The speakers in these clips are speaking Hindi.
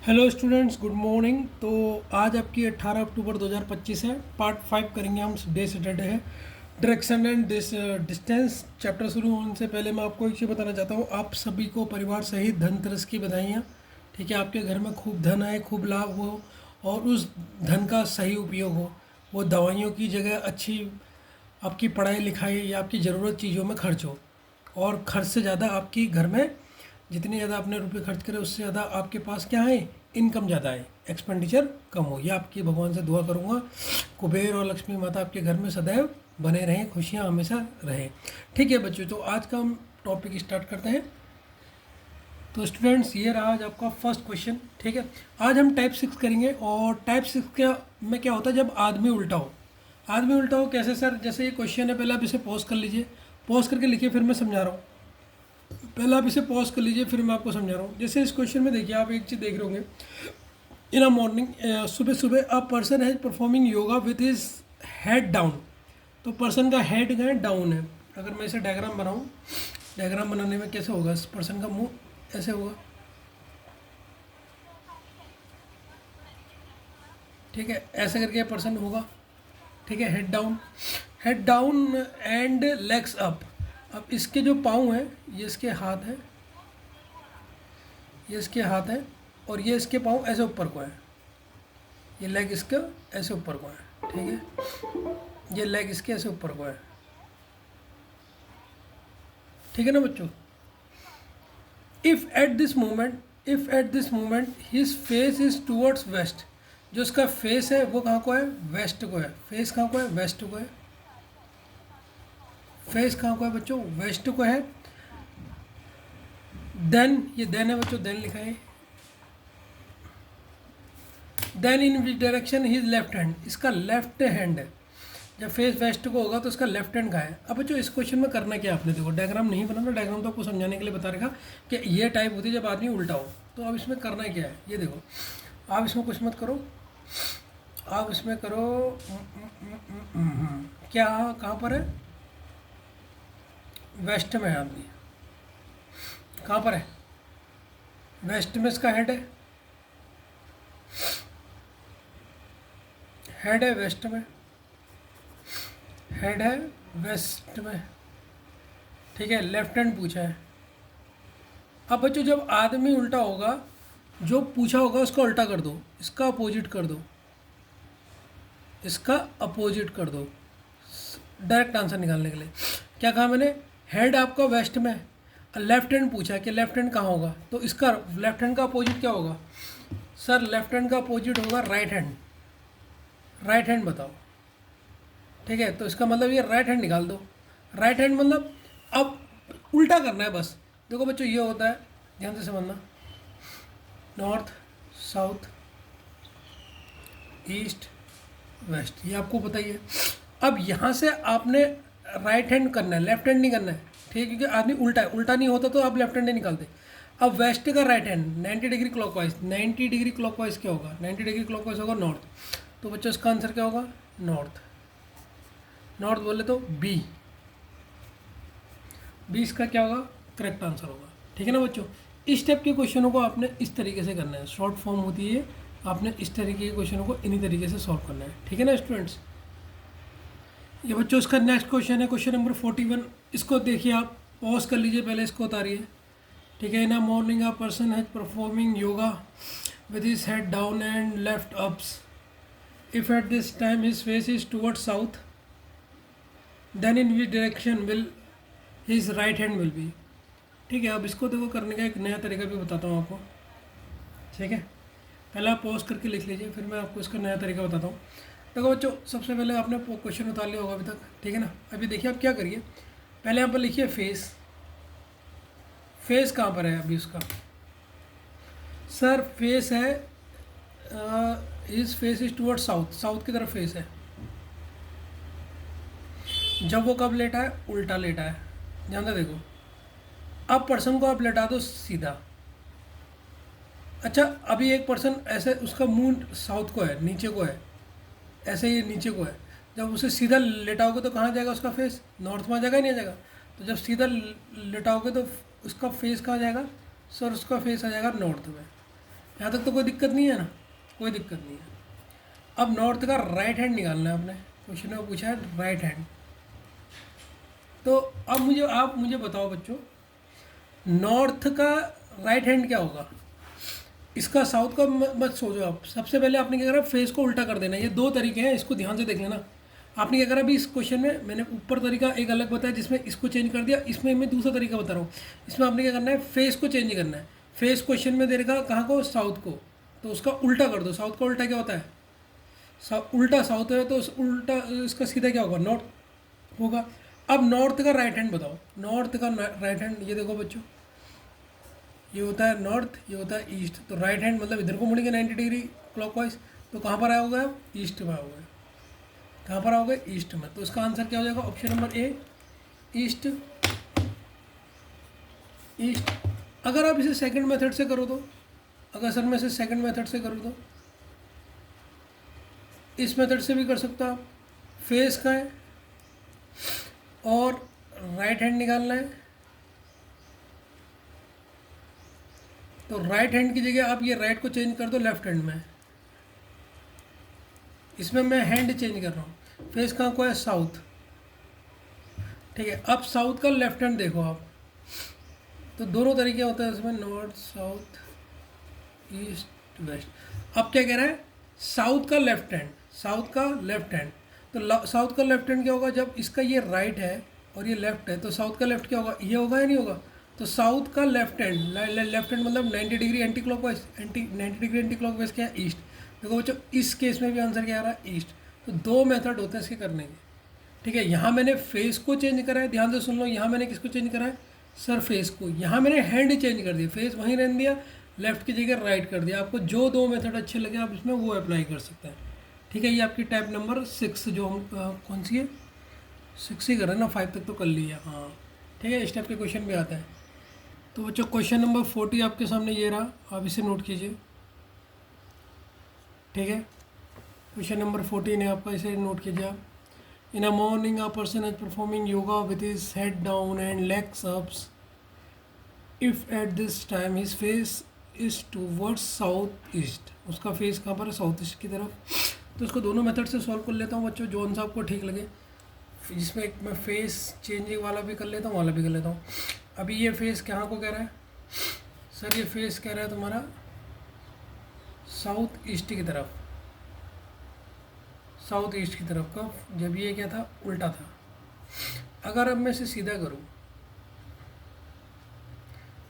Hello students, good morning. तो आज आपकी 18 अक्टूबर 2025 है। पार्ट 5 करेंगे हम। डे सैटरडे है। डायरेक्शन एंड डिस्टेंस चैप्टर शुरू होने से पहले मैं आपको एक चीज़ बताना चाहता हूँ। आप सभी को परिवार सहित धनतेरस की बधाइयाँ। ठीक है, आपके घर में खूब धन आए, खूब लाभ हो और उस धन का सही उपयोग हो। वो दवाइयों की जगह अच्छी आपकी पढ़ाई लिखाई या आपकी ज़रूरत चीज़ों में खर्च हो, और खर्च से ज़्यादा आपकी घर में जितने ज़्यादा आपने रुपए खर्च करे उससे ज़्यादा आपके पास क्या है, इनकम ज़्यादा है, एक्सपेंडिचर कम हो। यह आपकी भगवान से दुआ करूँगा। कुबेर और लक्ष्मी माता आपके घर में सदैव बने रहें, खुशियाँ हमेशा रहें। ठीक है बच्चों, तो आज का हम टॉपिक स्टार्ट करते हैं। तो स्टूडेंट्स, ये रहा आज आपका फर्स्ट क्वेश्चन। ठीक है, आज हम टाइप 6 करेंगे। और टाइप 6 में क्या होता है, जब आदमी उल्टा हो। आदमी उल्टा हो कैसे सर? जैसे ये क्वेश्चन है, पहले आप इसे पॉज कर लीजिए, पॉज करके लिखिए, फिर मैं समझा रहा हूँ। पहले आप इसे पॉज कर लीजिए, फिर मैं आपको समझा रहा हूँ। जैसे इस क्वेश्चन में देखिए, आप एक चीज़ देख रहे होंगे। इन अ मॉर्निंग, सुबह सुबह अ person has performing yoga with his head down. तो पर्सन का हेड क्या है, डाउन है। अगर मैं इसे डायग्राम बनाऊँ, डायग्राम बनाने में कैसे होगा, इस पर्सन का मुंह ऐसे होगा। ठीक है, ऐसे करके पर्सन होगा। ठीक है, head down and legs up. अब इसके जो पाँव हैं, ये इसके हाथ है, ये इसके हाथ है, और ये इसके पाँव ऐसे ऊपर को है। ये लेग इसका ऐसे ऊपर को है। ठीक है, ये लेग इसके ऐसे ऊपर को है। ठीक है ना बच्चों? If at this moment his face is towards west. जो इसका फेस है वो कहाँ को है, वेस्ट को है। फेस कहाँ को है, वेस्ट को है। फेस कहाँ को है बच्चों, वेस्ट को है। देन, ये देन है बच्चों, देन लिखा है। Then in which direction his left hand. इसका लेफ्ट हैंड है। जब फेस वेस्ट को होगा तो इसका लेफ्ट हैंड का है। अब बच्चों, इस क्वेश्चन में करना क्या है आपने, देखो डायग्राम नहीं बनाना, डायग्राम तो आपको समझाने के लिए बता रखा कि ये टाइप होती है जब आदमी उल्टा हो। तो अब इसमें करना क्या है, ये देखो। आप इसमें कुछ मत करो, आप इसमें करो क्या, कहाँ पर है, वेस्ट में है आदमी। कहाँ पर है, वेस्ट में इसका हेड है वेस्ट में, हेड है वेस्ट में। ठीक है, लेफ्ट हैंड पूछा है। अब बच्चों, जब आदमी उल्टा होगा, जो पूछा होगा उसका उल्टा कर दो, इसका अपोजिट कर दो, इसका अपोजिट कर दो, डायरेक्ट आंसर निकालने के लिए। क्या कहा मैंने, हेड आपका वेस्ट में, लेफ्ट हैंड पूछा है कि लेफ्ट हैंड कहाँ होगा, तो इसका लेफ्ट हैंड का अपोजिट क्या होगा सर? लेफ्ट हैंड का अपोजिट होगा राइट हैंड। राइट हैंड बताओ। ठीक है, तो इसका मतलब ये राइट हैंड निकाल दो। राइट हैंड मतलब अब उल्टा करना है बस। देखो बच्चों, ये होता है, ध्यान से समझना, नॉर्थ, साउथ, ईस्ट, वेस्ट, ये आपको पता ही है। अब यहाँ से आपने राइट हैंड करना है, लेफ्ट हैंड नहीं करना है। ठीक है, क्योंकि आदमी उल्टा है, उल्टा नहीं होता तो आप लेफ्ट हैंड नहीं निकालते। अब वेस्ट का right hand 90 degree clockwise, 90 degree clockwise क्या होगा, 90 डिग्री क्लॉकवाइज होगा नॉर्थ। तो बच्चों इसका आंसर क्या होगा, नॉर्थ। नॉर्थ बोले तो बी, बी इसका क्या होगा, करेक्ट आंसर होगा। ठीक है ना बच्चों? इस टाइप के क्वेश्चनों को आपने इस तरीके से करना है, शॉर्ट फॉर्म होती है, आपने इस तरीके के क्वेश्चनों को इन्हीं तरीके से सॉल्व करना है। ठीक है ना स्टूडेंट्स? ये बच्चों इसका नेक्स्ट क्वेश्चन है, क्वेश्चन नंबर 41। इसको देखिए, आप पॉज कर लीजिए, पहले इसको उतारिए। ठीक है, in a morning a person has performing yoga with his head down and left ups. If at this time his face is toward south, then in which direction will his right hand will be. ठीक है, अब इसको देखो करने का एक नया तरीका भी बताता हूँ आपको। ठीक है, पहले आप पॉज करके लिख लीजिए, फिर मैं आपको इसका नया तरीका बताता हूँ। देखो बच्चों, सबसे पहले आपने क्वेश्चन उतार लिया होगा अभी तक। ठीक है ना? अभी देखिए आप क्या करिए, पहले यहाँ पर लिखिए फेस। फेस कहाँ पर है अभी उसका, सर फेस है, इस face is toward south, south की तरफ फेस है। जब वो कब लेटा है, उल्टा लेटा है। ध्यान से देखो। अब पर्सन को आप लेटा दो सीधा। अच्छा, अभी एक पर्सन ऐसे, उसका मुंह साउथ को है, नीचे को है, ऐसे ही नीचे को है। जब उसे सीधा लेटाओगे तो कहाँ जाएगा उसका फेस, नॉर्थ में आ जाएगा, नहीं आ जाएगा? तो जब सीधा लेटाओगे तो उसका फेस कहाँ जाएगा सर, उसका फेस आ जाएगा नॉर्थ में। यहाँ तक तो कोई दिक्कत नहीं है ना, कोई दिक्कत नहीं है। अब नॉर्थ का राइट हैंड निकालना है आपने, क्वेश्चन में पूछा है राइट हैंड। तो अब आप मुझे बताओ बच्चों, नॉर्थ का राइट हैंड क्या होगा? इसका साउथ का मत सोचो आप। सबसे पहले आपने क्या करा, फेस को उल्टा कर देना। ये दो तरीके हैं, इसको ध्यान से देख लेना। आपने क्या करा अभी इस क्वेश्चन में, मैंने ऊपर तरीका एक अलग बताया जिसमें इसको चेंज कर दिया, इसमें मैं दूसरा तरीका बता रहा हूँ। इसमें आपने क्या करना है, फेस को चेंज करना है। फेस क्वेश्चन में दे रखा कहाँ को, साउथ को, तो उसका उल्टा कर दो। साउथ का उल्टा क्या होता है, उल्टा साउथ है, तो उल्टा इसका सीधा क्या होगा, नॉर्थ होगा। अब नॉर्थ का राइट हैंड बताओ। नॉर्थ का राइट हैंड, ये देखो बच्चों, ये होता है नॉर्थ, ये होता है ईस्ट। तो राइट हैंड मतलब इधर को मुड़ेंगे 90 डिग्री क्लॉकवाइज, तो कहाँ पर आओगे आप, ईस्ट में आओगे। कहाँ पर आओगे, ईस्ट में। तो इसका आंसर क्या हो जाएगा, ऑप्शन नंबर ए, ईस्ट। ईस्ट। अगर आप इसे सेकंड मेथड से करो तो, अगर सर मैं इसे सेकंड मेथड से करूँ तो इस मेथड से भी कर सकता आप। फेस का है और राइट हैंड निकालना है, तो राइट हैंड की जगह आप ये राइट को चेंज कर दो लेफ्ट हैंड में। इसमें मैं हैंड चेंज कर रहा हूँ। फेस कहाँ को है, साउथ। ठीक है, अब साउथ का लेफ्ट हैंड देखो आप, तो दोनों तरीके होते हैं इसमें, नॉर्थ साउथ ईस्ट वेस्ट। अब क्या कह रहा है, साउथ का लेफ्ट हैंड, साउथ का लेफ्ट हैंड। तो साउथ का लेफ्ट हैंड क्या होगा, जब इसका ये राइट है और ये लेफ्ट है, तो साउथ का लेफ्ट क्या होगा, ये होगा या नहीं होगा। तो साउथ का लेफ्ट हैंड, लेफ्ट हैंड मतलब 90 degree anti clockwise, 90 degree anti clockwise क्या है, ईस्ट। देखो बच्चों, इस केस में भी आंसर क्या आ रहा है, ईस्ट। तो दो मेथड होते हैं इसके करने के। ठीक है, यहाँ मैंने फेस को चेंज करा है, ध्यान से सुन लो। यहाँ मैंने किसको चेंज करा है, सर फेस को। यहाँ मैंने हैंड चेंज कर दिया, फेस वहीं रहने दिया, लेफ्ट की जगह राइट कर दिया। आपको जो दो मेथड अच्छे लगे आप इसमें वो अप्लाई कर सकते हैं। ठीक है, ये आपकी टाइप नंबर 6 जो हम कौन सी है, 6 ही कर रहे हैं ना, 5 तक तो कर लिया। हाँ ठीक है, इस टाइप के क्वेश्चन भी आता है। तो बच्चों क्वेश्चन नंबर 40 आपके सामने ये रहा, आप इसे नोट कीजिए। ठीक है, क्वेश्चन नंबर 14 है आपका, इसे नोट कीजिए आप। In a morning, a person is performing yoga with his head down and legs up. If at this time his face is towards south east, उसका फेस कहाँ पर है, साउथ ईस्ट की तरफ। तो इसको दोनों मेथड से सॉल्व कर लेता हूँ बच्चों, जो सा आपको ठीक लगे। जिसमें एक मैं फेस चेंजिंग वाला भी कर लेता हूँ, वाला भी कर लेता हूँ। अभी ये फेस कहाँ को कह रहा है, सर ये फेस कह रहा है तुम्हारा साउथ ईस्ट की तरफ, साउथ ईस्ट की तरफ का, जब ये क्या था, उल्टा था। अगर अब मैं इसे सीधा करूं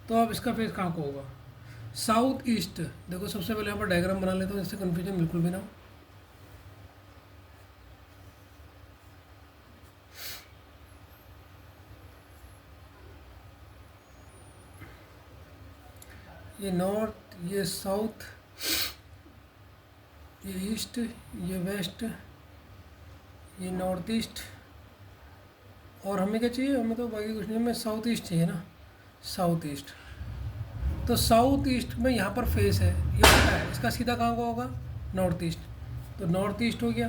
तो अब इसका फेस कहाँ को होगा, साउथ ईस्ट। देखो सबसे पहले यहाँ पर डायग्राम बना लेता हूँ जिससे कन्फ्यूजन बिल्कुल भी ना हो। ये नॉर्थ, ये साउथ, ये ईस्ट, ये वेस्ट, ये नॉर्थ ईस्ट। और हमें क्या चाहिए, हमें तो बाकी कुछ नहीं, हमें साउथ ईस्ट चाहिए ना, साउथ ईस्ट। तो साउथ ईस्ट में यहाँ पर फेस है, ये उल्टा है, इसका सीधा कहाँ को होगा, नॉर्थ ईस्ट। तो नॉर्थ ईस्ट हो गया।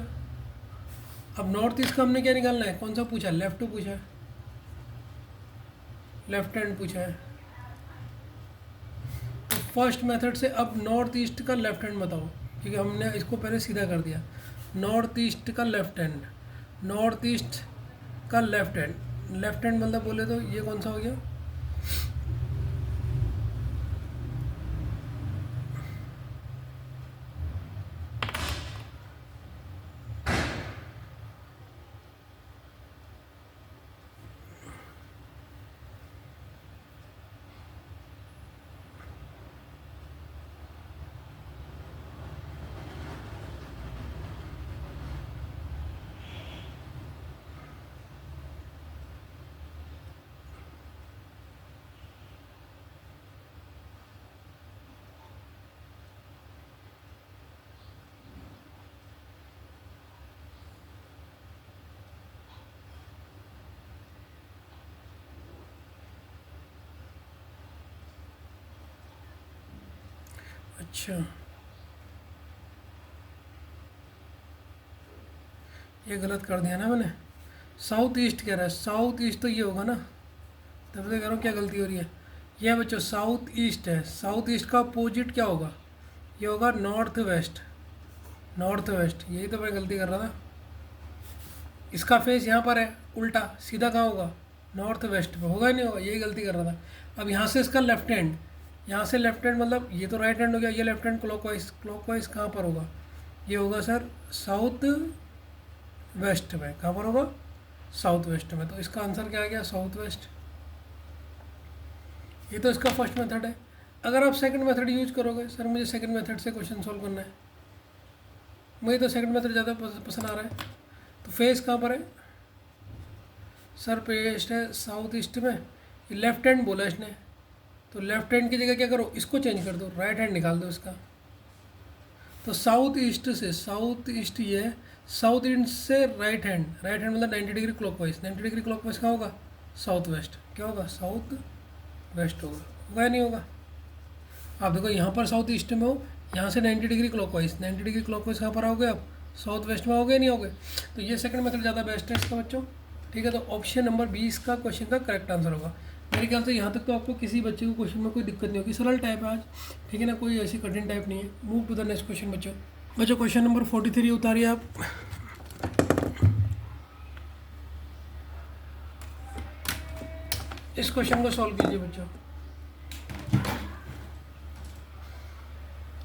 अब नॉर्थ ईस्ट का हमने क्या निकालना है, कौन सा पूछा है, लेफ्ट पूछा है, लेफ्ट हैंड पूछा है। तो फर्स्ट मेथड से अब नॉर्थ ईस्ट का लेफ्ट हैंड बताओ, क्योंकि हमने इसको पहले सीधा कर दिया। नॉर्थ ईस्ट का लेफ्ट हैंड, नॉर्थ ईस्ट का लेफ्ट हैंड, लेफ्ट हैंड मतलब बोले तो ये कौन सा हो गया, अच्छा ये गलत कर दिया ना मैंने, साउथ ईस्ट कह रहा है, साउथ ईस्ट तो ये होगा ना, तब तो कह रहा हूँ क्या गलती हो रही है। यह बच्चों साउथ ईस्ट है, साउथ ईस्ट का अपोजिट क्या होगा, ये होगा नॉर्थ वेस्ट, नॉर्थ वेस्ट, यही तो मैं गलती कर रहा था। इसका फेस यहाँ पर है उल्टा, सीधा कहाँ होगा, नॉर्थ वेस्ट पे होगा, नहीं होगा, यही गलती कर रहा था। अब यहाँ से इसका लेफ्ट हैंड, यहाँ से लेफ्ट हैंड मतलब ये तो राइट हैंड हो गया, ये लेफ्ट हैंड क्लॉकवाइज, क्लॉकवाइज कहाँ पर होगा, ये होगा सर साउथ वेस्ट में। कहाँ पर होगा, साउथ वेस्ट में। तो इसका आंसर क्या आ गया, साउथ वेस्ट। ये तो इसका फर्स्ट मेथड है। अगर आप सेकंड मेथड यूज करोगे, सर मुझे सेकंड मेथड से क्वेश्चन सॉल्व करना है, मुझे तो सेकंड मेथड ज़्यादा पसंद आ रहा है। तो फेस कहाँ पर है, सर पेस्ट है साउथ ईस्ट में। ये लेफ्ट हैंड बोला इसने, तो लेफ्ट हैंड की जगह क्या करो, इसको चेंज कर दो, राइट हैंड निकाल दो इसका। तो साउथ ईस्ट से, साउथ ईस्ट ये है, साउथ ईस्ट से राइट हैंड, राइट हैंड मतलब 90 डिग्री क्लॉकवाइज, 90 डिग्री क्लॉकवाइज कहाँ होगा, साउथ वेस्ट। क्या होगा, साउथ वेस्ट होगा, होगा या नहीं होगा। आप देखो यहाँ पर साउथ ईस्ट में हो, यहाँ से 90 डिग्री क्लॉकवाइज, 90 डिग्री क्लॉकवाइज कहाँ पर आओगे आप, साउथ वेस्ट में आओगे नहीं होगे। तो ये सेकंड मेथड ज़्यादा बेस्ट है इसका बच्चों, ठीक है। तो ऑप्शन नंबर 20 का क्वेश्चन का करेक्ट आंसर होगा। मेरे ख्याल से यहाँ तक तो आपको किसी बच्चे को क्वेश्चन में कोई दिक्कत नहीं होगी, सरल टाइप है आज, ठीक है ना, कोई ऐसी कठिन टाइप नहीं है। Move to the next question बच्चों। बच्चों क्वेश्चन नंबर 43 उतारिए आप। इस क्वेश्चन को सॉल्व कीजिए बच्चों,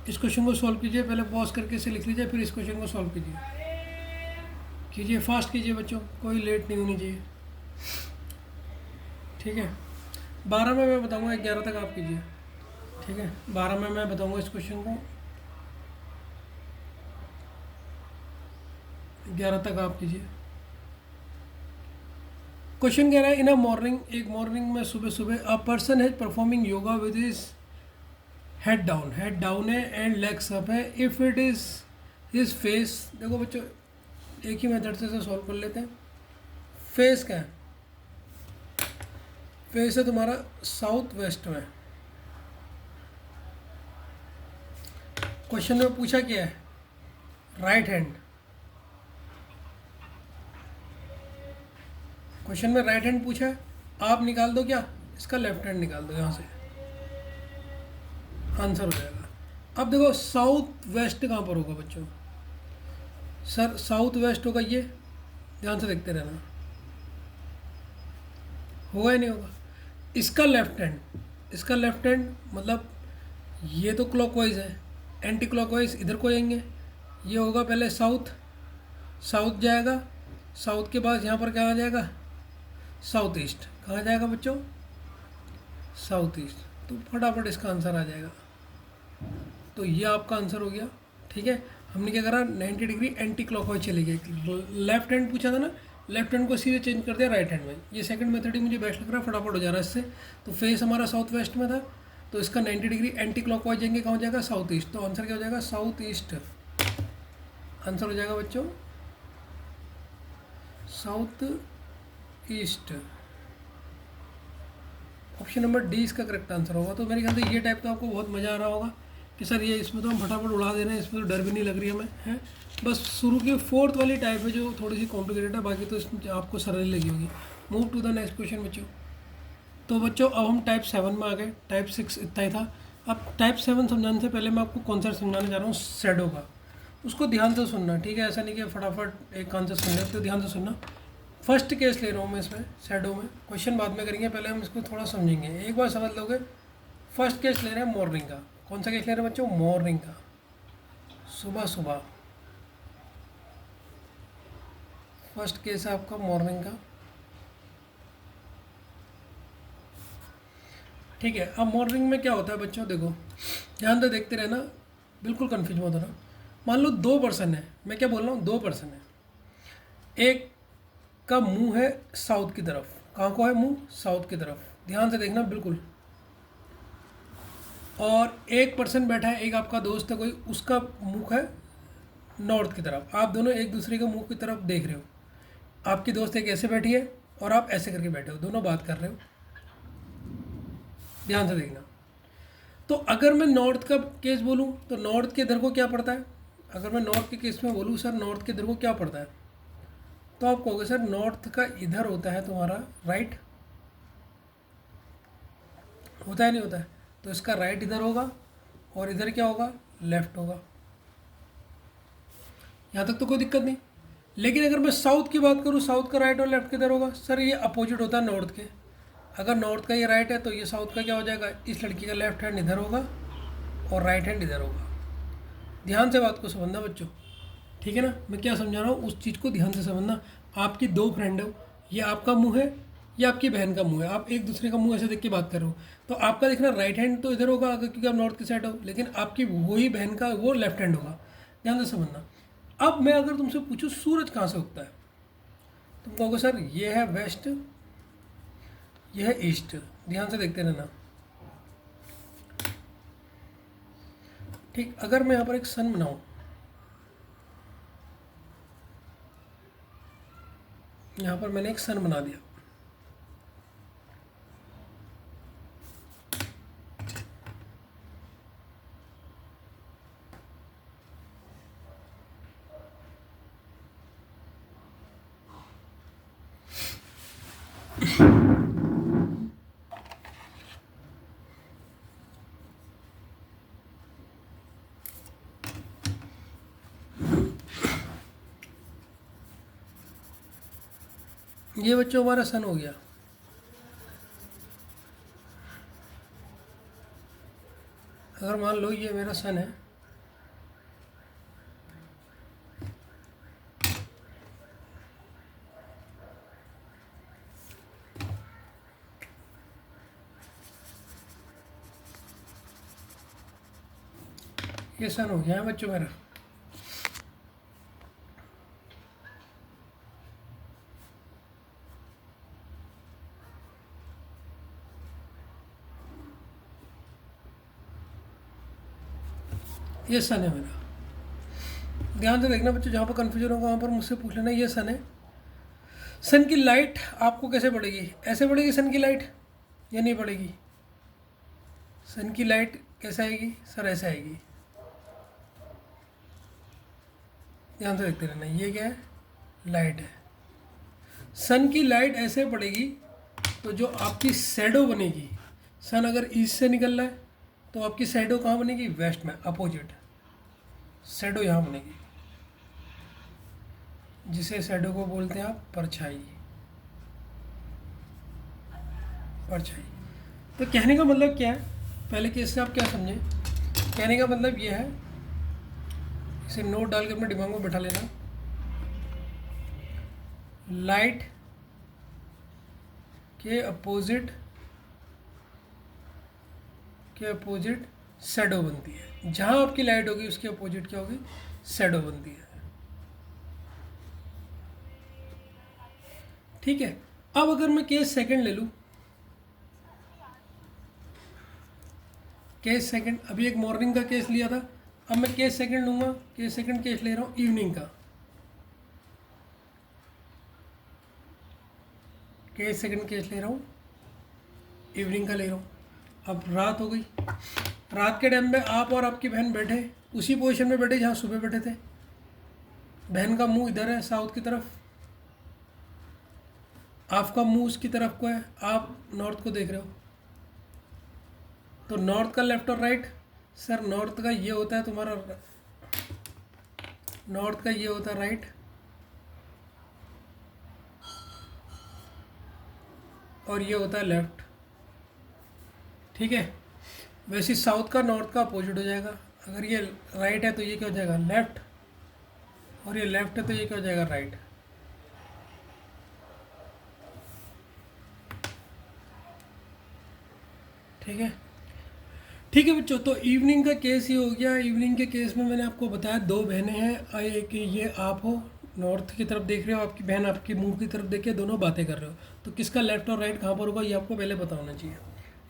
इस क्वेश्चन को सॉल्व कीजिए, पहले पॉज करके इसे लिख लीजिए, फिर इस क्वेश्चन को सॉल्व कीजिए, फास्ट कीजिए बच्चों, कोई लेट नहीं होनी चाहिए, ठीक है। 12 में मैं बताऊंगा, 11 तक आप कीजिए, ठीक है। 12 में मैं बताऊंगा इस क्वेश्चन को, 11 तक आप कीजिए। क्वेश्चन कह रहा है इन अ मॉर्निंग, एक मॉर्निंग में सुबह सुबह, अ पर्सन है performing yoga with his head down है एंड लेग्स अप है, if it is his face. देखो बच्चों एक ही मेथड से सॉल्व कर लेते हैं। फेस क्या है, फेस है तुम्हारा साउथ वेस्ट में। क्वेश्चन में पूछा क्या है, राइट हैंड, क्वेश्चन में राइट हैंड पूछा है, आप निकाल दो क्या, इसका लेफ्ट हैंड निकाल दो, यहाँ से आंसर हो जाएगा। अब देखो साउथ वेस्ट कहाँ पर होगा बच्चों, सर साउथ वेस्ट होगा, ये ध्यान से देखते रहना, होगा या नहीं होगा। इसका लेफ्ट हैंड, इसका लेफ्ट हैंड मतलब ये तो क्लॉकवाइज है, एंटी क्लॉकवाइज इधर को जाएंगे, ये होगा पहले साउथ, साउथ जाएगा, साउथ के बाद यहाँ पर क्या आ जाएगा, साउथ ईस्ट। कहाँ जाएगा बच्चों, साउथ ईस्ट। तो फटाफट इसका आंसर आ जाएगा। तो ये आपका आंसर हो गया, ठीक है। हमने क्या करा, 90 डिग्री एंटी क्लॉकवाइज चले गए, लेफ्ट हैंड पूछा था ना, लेफ्ट हैंड को सीधे चेंज कर दिया राइट हैंड में। ये सेकंड मेथड ही मुझे बेस्ट लग रहा है, फटाफट हो जा रहा है इससे। तो फेस हमारा साउथ वेस्ट में था, तो इसका 90 डिग्री एंटी क्लॉकवाइज जाएंगे, कहाँ हो जाएगा, साउथ ईस्ट। तो आंसर क्या हो जाएगा, साउथ ईस्ट आंसर हो जाएगा बच्चों, south east. Option number D इसका करेक्ट आंसर होगा। तो मेरे ख्याल से ये टाइप तो आपको बहुत मज़ा आ रहा होगा कि सर ये इसमें तो हम फटाफट उड़ा दे रहे हैं, इसमें तो डर भी नहीं लग रही हमें, है। बस शुरू की फोर्थ वाली टाइप है जो थोड़ी सी कॉम्प्लिकेटेड है, बाकी तो इसमें आपको सरल लगी होगी। Move to the next question बच्चों। तो बच्चों अब हम टाइप 7 में आ गए, टाइप 6 इतना ही था। अब टाइप 7 समझाने से पहले मैं आपको कॉन्सेप्ट समझाने जा रहा हूँ शैडो का, उसको ध्यान से सुनना, ठीक है। ऐसा नहीं कि फटाफट एक कॉन्सेप्ट सुन ले, तो ध्यान से सुनना। फर्स्ट केस ले रहा हूँ मैं इसमें शैडो में, क्वेश्चन बाद में करेंगे, पहले हम इसको थोड़ा समझेंगे, एक बार समझ लोगे। फर्स्ट केस ले रहे हैं मॉर्निंग का। कौन सा केस ले रहे हैं बच्चों, मॉर्निंग का, सुबह सुबह। फर्स्ट केस है आपका मॉर्निंग का, ठीक है। अब मॉर्निंग में क्या होता है बच्चों, देखो ध्यान से देखते रहना, बिल्कुल कन्फ्यूज मत होना। मान लो 2 पर्सन है, मैं क्या बोल रहा हूँ, 2 पर्सन है, एक का मुंह है साउथ की तरफ, कहाँ को है मुंह, साउथ की तरफ, ध्यान से देखना बिल्कुल। और एक पर्सन बैठा है, एक आपका दोस्त है कोई, उसका मुंह है नॉर्थ की तरफ। आप दोनों एक दूसरे के मुंह की तरफ देख रहे हो, आपकी दोस्त एक ऐसे बैठी है और आप ऐसे करके बैठे हो, दोनों बात कर रहे हो, ध्यान से देखना। तो अगर मैं नॉर्थ का केस बोलूँ तो नॉर्थ के इधर को क्या पड़ता है, अगर मैं नॉर्थ के केस में बोलूँ सर नॉर्थ के इधर को क्या पड़ता है, तो आप कहोगे सर नॉर्थ का इधर होता है तुम्हारा राइट, होता है नहीं होता है, तो इसका राइट इधर होगा और इधर क्या होगा, लेफ्ट होगा। यहाँ तक तो कोई दिक्कत नहीं। लेकिन अगर मैं साउथ की बात करूँ, साउथ का राइट और लेफ्ट किधर होगा? सर ये अपोजिट होता है नॉर्थ के। अगर नॉर्थ का ये राइट है तो ये साउथ का क्या हो जाएगा? इस लड़की का लेफ्ट हैंड इधर होगा और राइट हैंड इधर होगा। ध्यान से बात को समझना बच्चों, ठीक है ना? मैं क्या समझा रहा हूँ उस चीज़ को ध्यान से समझना। आपकी दो फ्रेंड हो, ये आपका मुंह है, ये आपकी बहन का मुंह है। आप एक दूसरे का मुंह ऐसे देख के बात कर रहे हो, तो आपका देखना राइट हैंड तो इधर होगा अगर, क्योंकि आप नॉर्थ की साइड हो, लेकिन आपकी वही बहन का वो लेफ्ट हैंड होगा। ध्यान से समझना। अब मैं अगर तुमसे पूछूं सूरज कहाँ से उगता है, तुम कहोगे सर ये है वेस्ट, ये है ईस्ट। ध्यान से देखते रहना। ठीक, अगर मैं यहाँ पर एक सन बनाऊं, यहाँ पर मैंने एक सन बना दिया। ये बच्चों हमारा सन हो गया। अगर मान लो ये मेरा सन है, ये सन हो गया है बच्चों मेरा। ये सन है मेरा। ध्यान से देखना बच्चों, जहाँ पर कन्फ्यूजन होगा वहाँ पर मुझसे पूछ लेना। ये सन है। सन की लाइट आपको कैसे पड़ेगी? ऐसे पड़ेगी सन की लाइट या नहीं पड़ेगी? सन की लाइट कैसे आएगी? सर ऐसे आएगी। ध्यान से देखते रहना। ये क्या है? लाइट है। सन की लाइट ऐसे पड़ेगी तो जो आपकी शैडो बनेगी, सन अगर ईस्ट से निकल रहा है तो आपकी शैडो कहाँ बनेगी? वेस्ट में, अपोजिट। शैडो यहाँ बनेगी, जिसे शैडो को बोलते हैं आप परछाई। परछाई। तो कहने का मतलब क्या है, पहले केस से आप क्या समझे? कहने का मतलब ये है, इसे नोट डाल के अपने दिमाग में बैठा लेना। लाइट के अपोजिट शैडो बनती है। जहाँ आपकी लाइट होगी उसके अपोजिट क्या होगी? शैडो बनती है। ठीक है। अब अगर मैं केस सेकंड ले लूँ, केस सेकंड, अभी एक मॉर्निंग का केस लिया था, अब मैं केस सेकंड लूँगा। केस सेकंड केस ले रहा हूँ इवनिंग का। केस सेकंड केस ले रहा हूँ इवनिंग का ले रहा हूँ। अब रात हो गई। रात के टाइम में आप और आपकी बहन बैठे उसी पोजीशन में बैठे जहाँ सुबह बैठे थे। बहन का मुंह इधर है साउथ की तरफ, आपका मुंह उसकी तरफ को है, आप नॉर्थ को देख रहे हो। तो नॉर्थ का लेफ्ट और राइट, सर नॉर्थ का ये होता है तुम्हारा, नॉर्थ का ये होता है राइट, और ये होता है लेफ्ट। ठीक है। वैसे साउथ का नॉर्थ का अपोजिट हो जाएगा। अगर ये राइट है तो ये क्या हो जाएगा? लेफ्ट, और ये लेफ्ट है तो ये क्या हो जाएगा? राइट। ठीक है। ठीक है बच्चों, तो इवनिंग का केस ही हो गया। इवनिंग के केस में मैंने आपको बताया दो बहनें हैं, एक ये आप हो, नॉर्थ की तरफ देख रहे हो, आपकी बहन आपकी मुंह की तरफ देख के दोनों बातें कर रहे हो। तो किसका लेफ्ट और राइट कहाँ पर होगा ये आपको पहले पता होना चाहिए।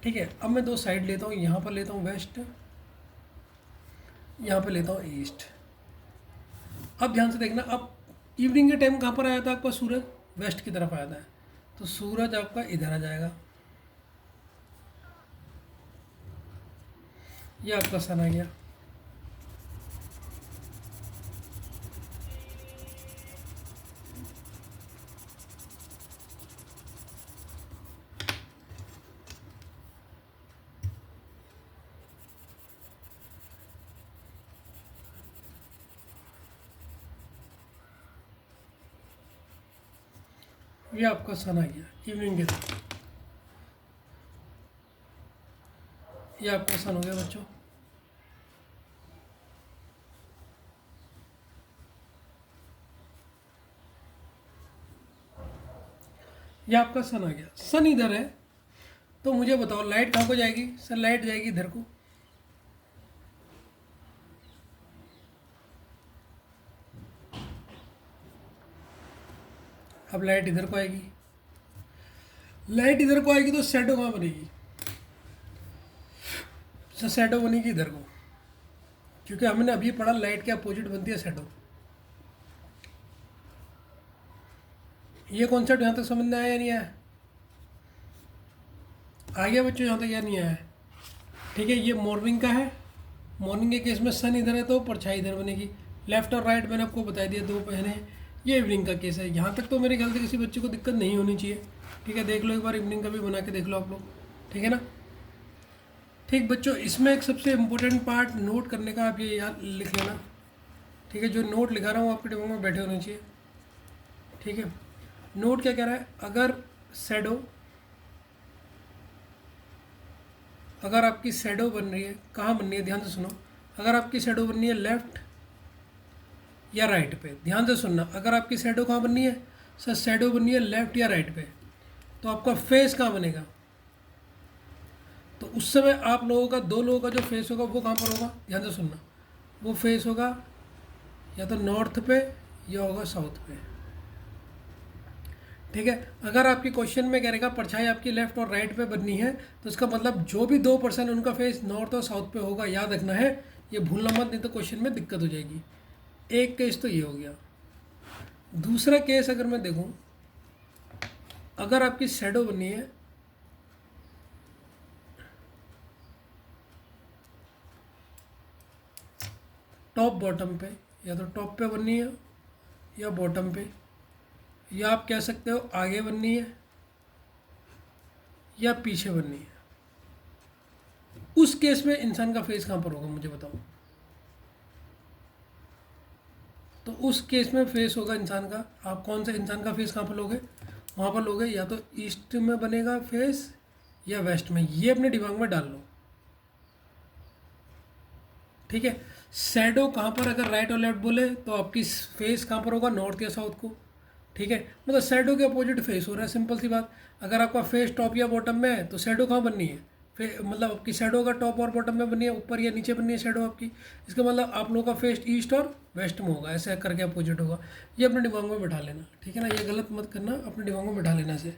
ठीक है। अब मैं दो साइड लेता हूँ, यहाँ पर लेता हूँ वेस्ट, यहाँ पर लेता हूँ ईस्ट। अब ध्यान से देखना, अब इवनिंग के टाइम कहाँ पर आया था आपका सूरज? वेस्ट की तरफ आया था, तो सूरज आपका इधर आ जाएगा। ये आपका सन आ गया। ये आपका सन आ गया इवनिंग के टाइम, ये आपका सन हो गया बच्चों। ये आपका सन आ गया। सन इधर है तो मुझे बताओ लाइट कहाँ को जाएगी? सर लाइट जाएगी इधर को। अब लाइट इधर को आएगी, लाइट इधर को आएगी तो शैडो कहाँ बनेगी? सर शैडो बनेगी इधर को, क्योंकि हमने अभी पढ़ा लाइट के अपोजिट बनती है शैडो। ये कॉन्सेप्ट यहाँ तक समझ में आया या नहीं आया? आ गया बच्चों यहाँ तक या नहीं आया? ठीक है, ये मॉर्निंग का है। मॉर्निंग के केस में सन इधर है तो परछाई इधर बनेगी। लेफ्ट और राइट मैंने आपको बता दिया, दो पहने हैं। ये इवनिंग का केस है। यहाँ तक तो मेरे ख्याल से किसी बच्चे को दिक्कत नहीं होनी चाहिए। ठीक है, देख लो एक बार इवनिंग का भी बना के देख लो आप लोग, ठीक है ना। ठीक बच्चों, इसमें एक सबसे इम्पोर्टेंट पार्ट नोट करने का, आप ये याद लिख लेना। ठीक है, जो नोट लिखा रहा हूँ आपके दिमाग में बैठे होने चाहिए। ठीक है, नोट क्या कह रहा है? अगर आपकी शैडो बन रही है, कहाँ बन रही है ध्यान से सुनो। अगर आपकी शैडो बन रही है लेफ्ट या राइट पे, ध्यान से सुनना। अगर आपकी शैडो कहाँ बननी है? सर शैडो बननी है लेफ्ट या राइट पे, तो आपका फेस कहाँ बनेगा? तो उस समय आप लोगों का, दो लोगों का जो फेस होगा वो कहाँ पर होगा? ध्यान से सुनना। वो फेस होगा या तो नॉर्थ पे या होगा साउथ पे। ठीक है, अगर आपकी क्वेश्चन में कह रहेगा परछाई आपकी लेफ्ट और राइट पे बननी है, तो इसका मतलब जो भी 2% उनका फेस नॉर्थ और साउथ पे होगा, याद रखना है। ये भूलना मत, नहीं तो क्वेश्चन में दिक्कत हो जाएगी। एक केस तो ये हो गया। दूसरा केस अगर मैं देखूं, अगर आपकी शैडो बनी है टॉप बॉटम पे, या तो टॉप पे बननी है या बॉटम पे, या आप कह सकते हो आगे बननी है या पीछे बननी है, उस केस में इंसान का फेस कहाँ पर होगा मुझे बताओ। तो उस केस में फेस होगा इंसान का, आप कौन सा इंसान का फेस कहाँ पर लोगे? वहाँ पर लोगे या तो ईस्ट में बनेगा फेस या वेस्ट में। ये अपने दिमाग में डाल लो। ठीक है, शैडो कहाँ पर, अगर राइट और लेफ्ट बोले तो आपकी फेस कहाँ पर होगा? नॉर्थ या साउथ को। ठीक है, मतलब शैडो के अपोजिट फेस हो रहा है, सिंपल सी बात। अगर आपका फेस टॉप या बॉटम में है तो शैडो कहाँ बननी है? मतलब आपकी शैडो का टॉप और बॉटम में बननी है, ऊपर या नीचे बननी है शैडो आपकी। इसका मतलब आप लोगों का फेस ईस्ट और वेस्ट में होगा, ऐसे करके अपोजिट होगा। ये अपने दिमाग में बैठा लेना, ठीक है ना। ये गलत मत करना, अपने दिमाग में बैठा लेना से।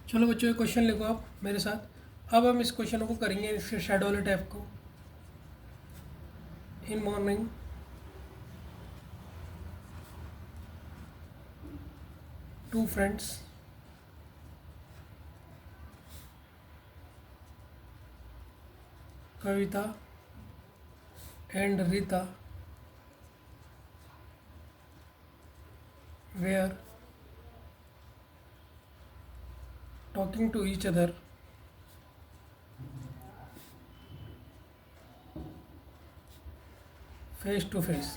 चलो बच्चों, ये क्वेश्चन लिखो आप मेरे साथ। अब हम इस क्वेश्चन को करेंगे इसके शैडो वाले टाइप को। In morning two friends Kavita and Rita were talking to each other face to face.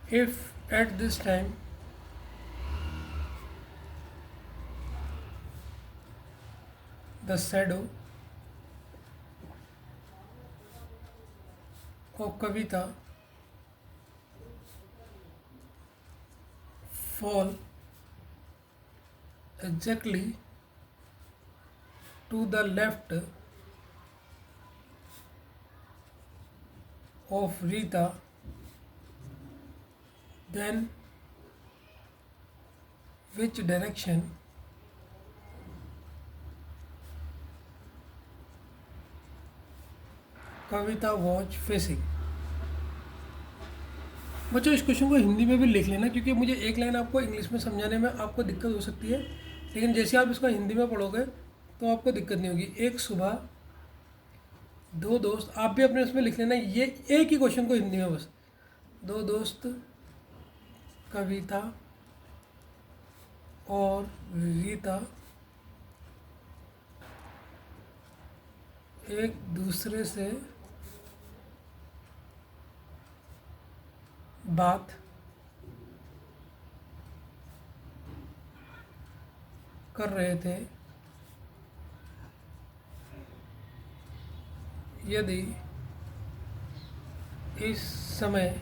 If at this time the shadow of Kavita fall exactly to the left of Rita, then which direction Kavita watch facing? बच्चों इस क्वेश्चन को हिंदी में भी लिख लेना, क्योंकि मुझे एक लाइन आपको इंग्लिश में समझाने में आपको दिक्कत हो सकती है, लेकिन जैसे आप इसको हिंदी में पढ़ोगे तो आपको दिक्कत नहीं होगी। एक सुबह दो दोस्त, आप भी अपने उसमें लिख लेना, ये एक ही क्वेश्चन को हिंदी में बस। दो दोस्त कविता और रीता एक दूसरे से बात कर रहे थे, यदि इस समय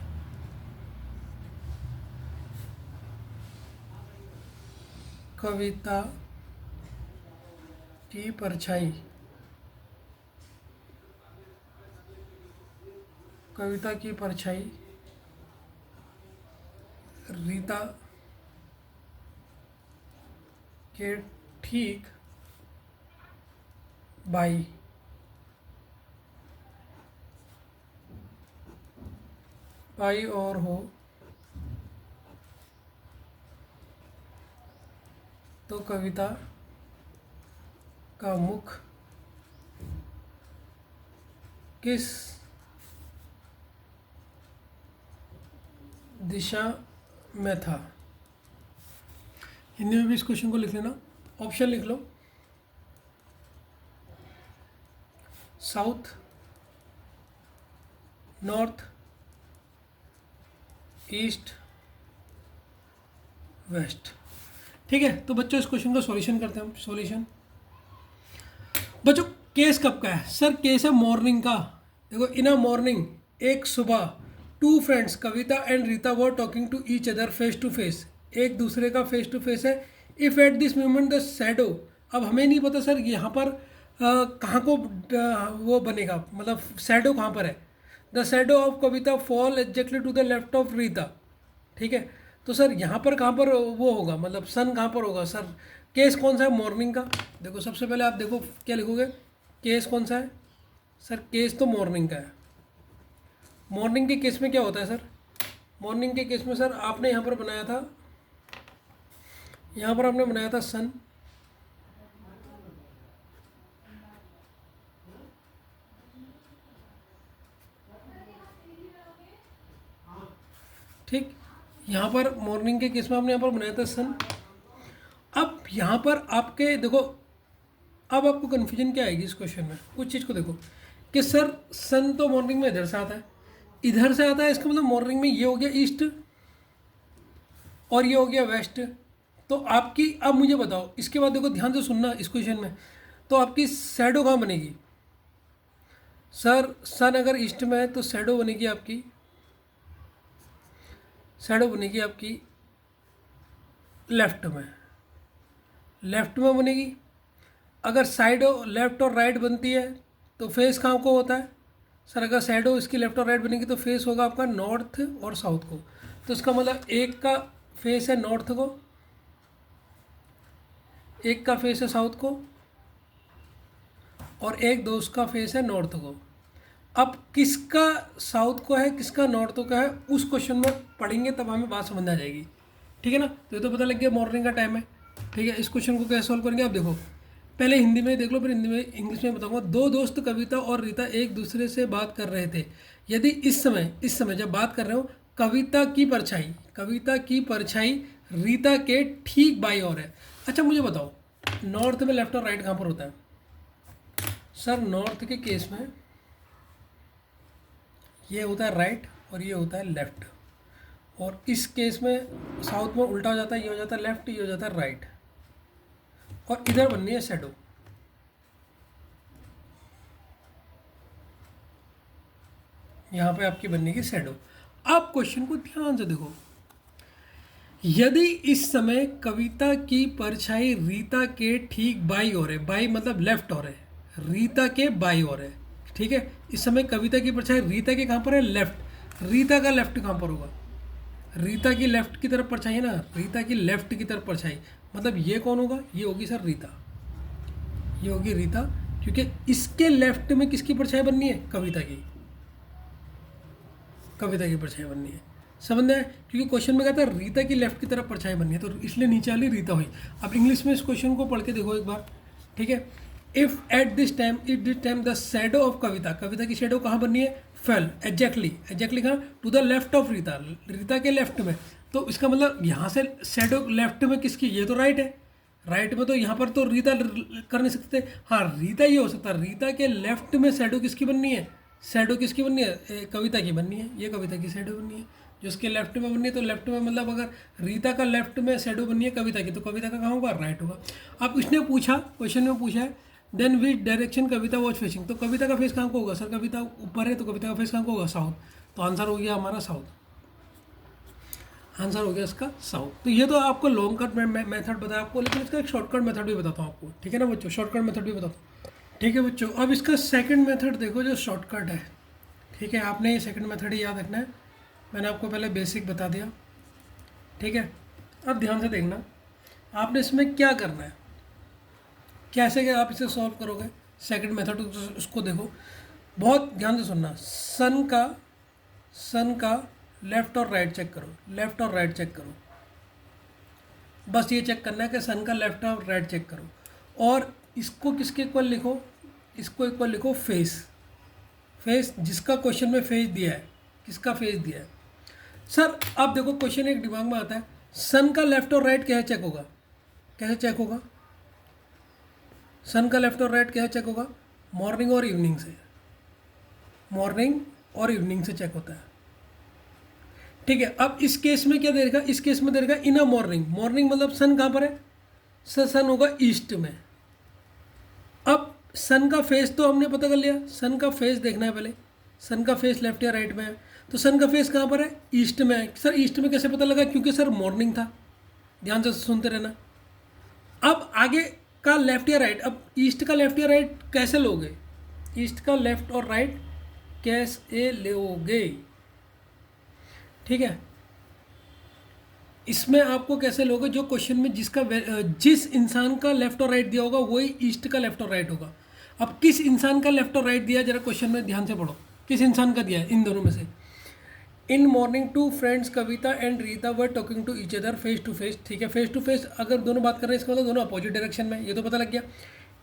कविता की परछाई रीता के ठीक बाई और हो तो कविता का मुख किस दिशा में था। हिंदी में भी इस क्वेश्चन को लिख लेना, ऑप्शन लिख लो, साउथ, नॉर्थ, ईस्ट, वेस्ट। ठीक है, तो बच्चों इस क्वेश्चन का सॉल्यूशन करते हैं हम। सॉल्यूशन बच्चों, केस कब का है सर? केस है मॉर्निंग का। देखो, इन अ मॉर्निंग, एक सुबह, two friends Kavita and Rita were talking to each other face to face, एक दूसरे का फेस टू फेस है। If at this moment the shadow, अब हमें नहीं पता सर यहाँ पर कहाँ को वो बनेगा, मतलब शैडो कहाँ पर है। The shadow of Kavita fall exactly to the left of Rita. ठीक है, तो सर यहाँ पर कहाँ पर वो होगा, मतलब सन कहाँ पर होगा सर? केस कौन सा है मॉर्निंग का? देखो, सबसे पहले आप देखो क्या लिखोगे, केस कौन सा है सर? केस तो मॉर्निंग का है। मॉर्निंग के केस में क्या होता है सर? मॉर्निंग के केस में सर आपने यहाँ पर बनाया था, यहाँ पर आपने बनाया था सन, ठीक। यहाँ पर मॉर्निंग के केस में आपने यहाँ पर बनाया था सन। अब यहाँ पर आपके देखो, अब आपको कन्फ्यूजन क्या आएगी इस क्वेश्चन में? कुछ चीज़ को देखो कि सर सन तो मॉर्निंग में इधर से आता है, इधर से आता है, इसका मतलब मॉर्निंग में ये हो गया ईस्ट और ये हो गया वेस्ट। तो आपकी, अब मुझे बताओ, इसके बाद देखो ध्यान से सुनना इस क्वेश्चन में, तो आपकी शैडो कहाँ बनेगी सर? सन अगर ईस्ट में है तो शैडो बनेगी आपकी, शैडो बनेगी आपकी लेफ्ट में, लेफ्ट में बनेगी। अगर साइड लेफ्ट और राइट बनती है तो फेस कहाँ को होता है सर? अगर शैडो इसकी लेफ्ट और राइट बनेगी तो फेस होगा आपका नॉर्थ और साउथ को। तो इसका मतलब एक का फेस है नॉर्थ को, एक का फेस है साउथ को, और एक दोस्त का फेस है नॉर्थ को। अब किसका साउथ को है, किसका नॉर्थ को है, उस क्वेश्चन में पढ़ेंगे तब हमें बात समझ आ जाएगी। ठीक है ना? तो ये तो पता लग गया मॉर्निंग का टाइम है। ठीक है, इस क्वेश्चन को कैसे सॉल्व करेंगे आप देखो, पहले हिंदी में देख लो, फिर हिंदी में इंग्लिश में बताऊंगा। दो दोस्त कविता और रीता एक दूसरे से बात कर रहे थे, यदि इस समय जब बात कर रहे हो, कविता की परछाई रीता के ठीक बाई ओर है। अच्छा मुझे बताओ, नॉर्थ में लेफ्ट और राइट कहाँ पर होता है सर? नॉर्थ के केस में ये होता है राइट और ये होता है लेफ्ट, और इस केस में साउथ में उल्टा हो जाता है, ये हो जाता है लेफ्ट, ये हो जाता है राइट, और इधर बननी है शैडो। यहाँ पे आपकी बनने की शैडो। आप क्वेश्चन को ध्यान से देखो, यदि इस समय कविता की परछाई रीता के ठीक बाई ओर है, बाई मतलब लेफ्ट ओर है, रीता के बाई ओर है। ठीक है, इस समय कविता की परछाई रीता के कहाँ पर है? लेफ्ट। रीता का लेफ्ट कहाँ पर होगा? रीता की लेफ्ट की तरफ परछाई है ना, रीता की लेफ्ट की तरफ परछाई, मतलब ये कौन होगा? ये होगी सर रीता, ये होगी रीता, क्योंकि इसके लेफ्ट में किसकी परछाई बननी है? कविता की परछाई बननी है। समझ में आया? क्योंकि क्वेश्चन में कहता है रीता की लेफ्ट की तरफ परछाई बननी है, तो इसलिए नीचे वाली रीता हुई। अब इंग्लिश में इस क्वेश्चन को पढ़ के देखो एक बार। ठीक है, if at this time the shadow of Kavita की शैडो कहाँ बननी है? फेल एग्जैक्टली कहाँ? To the left of Rita के लेफ्ट में। तो इसका मतलब यहाँ से शैडो लेफ्ट में किसकी? ये तो राइट है, राइट में तो यहाँ पर तो रीता कर नहीं सकते। हाँ, रीता ये हो सकता है, रीता के लेफ्ट में शैडो किसकी बननी है? शैडो किसकी बननी है? कविता की बननी है, ये कविता की शैडो बननी है, जिसके लेफ्ट में बननी है, तो लेफ्ट में मतलब अगर रीता का लेफ्ट में शेडो बननी है कविता की, तो कविता का कहाँ होगा, राइट होगा। अब इसने पूछा, क्वेश्चन में पूछा है then which direction Kavita was facing, तो कविता का फेस कहाँ को होगा, सर कविता ऊपर है तो कविता का फेस कहाँ को होगा, साउथ, तो आंसर हो गया हमारा साउथ, आंसर हो गया इसका साउथ। तो ये तो आपको लॉन्ग कट मेथड बताया आपको, लेकिन इसका एक शॉर्टकट मेथड भी बताता हूँ आपको, ठीक है ना बच्चों, शॉर्टकट मेथड भी बताता हूँ, ठीक है बच्चों। अब इसका सेकंड मेथड देखो जो शॉर्टकट है, ठीक है, आपने ये सेकंड मेथड ही याद रखना है, मैंने आपको पहले बेसिक बता दिया, ठीक है। अब ध्यान से देखना, आपने इसमें क्या करना है, कैसे क्या आप इसे सॉल्व करोगे, सेकंड मेथड उसको देखो, बहुत ध्यान से सुनना। सन का लेफ्ट और राइट चेक करो, लेफ्ट और राइट चेक करो, बस ये चेक करना है कि सन का लेफ्ट और राइट चेक करो, और इसको किसके इक्वल लिखो, इसको इक्वल लिखो फेस, फेस जिसका क्वेश्चन में फेस दिया है, किसका फेस दिया है सर। अब देखो क्वेश्चन एक दिमाग में आता है, सन का लेफ्ट और राइट कैसे चेक होगा, कैसे चेक होगा, सन का लेफ्ट और राइट कैसे चेक होगा, मॉर्निंग और इवनिंग से, मॉर्निंग और इवनिंग से चेक होता है, ठीक है। अब इस केस में क्या देगा, इस केस में देगा इन अ मॉर्निंग, मॉर्निंग मतलब सन कहाँ पर है, सन होगा ईस्ट में। अब सन का फेस तो हमने पता कर लिया, सन का फेस देखना है पहले, सन का फेस लेफ्ट या राइट में है, तो सन का फेस कहाँ पर है, ईस्ट में है। सर ईस्ट में कैसे पता लगा, क्योंकि सर मॉर्निंग था, ध्यान से सुनते रहना। अब आगे का लेफ्ट या राइट, अब ईस्ट का लेफ्ट या राइट कैसे लोगे, ईस्ट का लेफ्ट और राइट कैसे लोगे, ठीक है। इसमें आपको कैसे लोगे, जो क्वेश्चन में जिस इंसान का लेफ्ट और राइट दिया होगा वही ईस्ट का लेफ्ट और राइट होगा। अब किस इंसान का लेफ्ट और राइट दिया, जरा क्वेश्चन में ध्यान से पढ़ो, किस इंसान का दिया है, इन दोनों में से। In morning two friends Kavita and Rita were talking to each other face to face, ठीक है, फेस टू फेस अगर दोनों बात कर रहे हैं, इसका मतलब दोनों अपोजिट डायरेक्शन में, ये तो पता लग गया।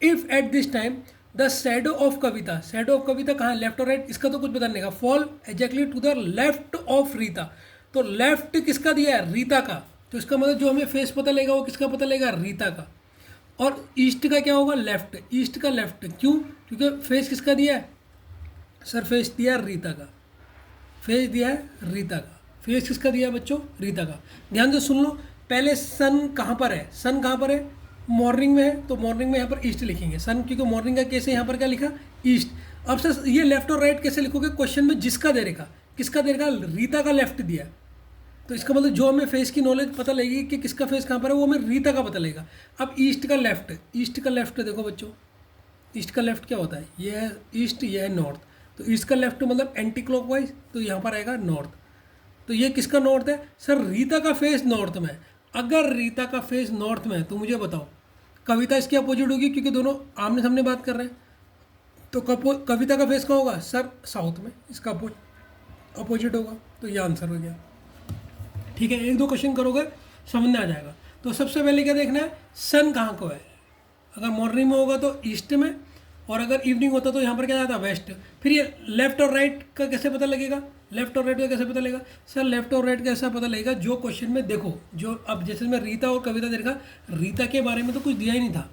If at this time the shadow of Kavita, shadow of Kavita कहाँ है, लेफ्ट और राइट, इसका तो कुछ पता नहीं का, fall exactly to the left of Rita, तो लेफ्ट किसका दिया है, रीता का, तो इसका मतलब जो हमें फेस पता लगेगा वो किसका पता लगेगा, रीता का। और ईस्ट का क्या होगा, लेफ्ट, ईस्ट का लेफ्ट, क्यों, क्योंकि फेस किसका दिया है, सर फेस दिया है रीता का, फेस दिया है रीता का, फेस किसका दिया है बच्चों, रीता का। ध्यान से सुन लो, पहले सन कहाँ पर है, सन कहाँ पर है, मॉर्निंग में है, तो मॉर्निंग में यहाँ पर ईस्ट लिखेंगे, सन क्योंकि मॉर्निंग का केस है, यहाँ पर क्या लिखा, ईस्ट। अब सर ये लेफ्ट और राइट कैसे लिखोगे, क्वेश्चन में जिसका दे रखा, किसका दे रखा, रीता का लेफ्ट दिया, तो इसका मतलब जो हमें फेस की नॉलेज पता लगेगी कि किसका फेस कहाँ पर है, वो हमें रीता का पता लगेगा। अब ईस्ट का लेफ्ट, ईस्ट का लेफ्ट देखो बच्चों, ईस्ट का लेफ्ट क्या होता है, ये है ईस्ट, ये है नॉर्थ, तो ईस्ट का लेफ्ट मतलब एंटी क्लॉकवाइज, तो यहाँ पर आएगा नॉर्थ, तो ये किसका नॉर्थ है, सर रीता का फेस नॉर्थ में। अगर रीता का फेस नॉर्थ में है तो मुझे बताओ कविता इसकी अपोजिट होगी, क्योंकि दोनों आमने सामने बात कर रहे हैं, तो कविता का फेस कहाँ होगा, सर साउथ में, इसका अपोजिट होगा, तो ये आंसर हो गया, ठीक है। एक दो क्वेश्चन करोगे समझ में आ जाएगा। तो सबसे पहले क्या देखना है, सन कहाँ को है, अगर मॉर्निंग में होगा तो ईस्ट में, और अगर इवनिंग होता तो यहाँ पर क्या जाता है, वेस्ट। फिर ये लेफ्ट और राइट का कैसे पता लगेगा, लेफ्ट और राइट का कैसे पता लगेगा, सर लेफ्ट और राइट कैसा पता लगेगा, जो क्वेश्चन में देखो, जो अब जैसे मैं रीता और कविता दे रखा, रीता के बारे में तो कुछ दिया ही नहीं था,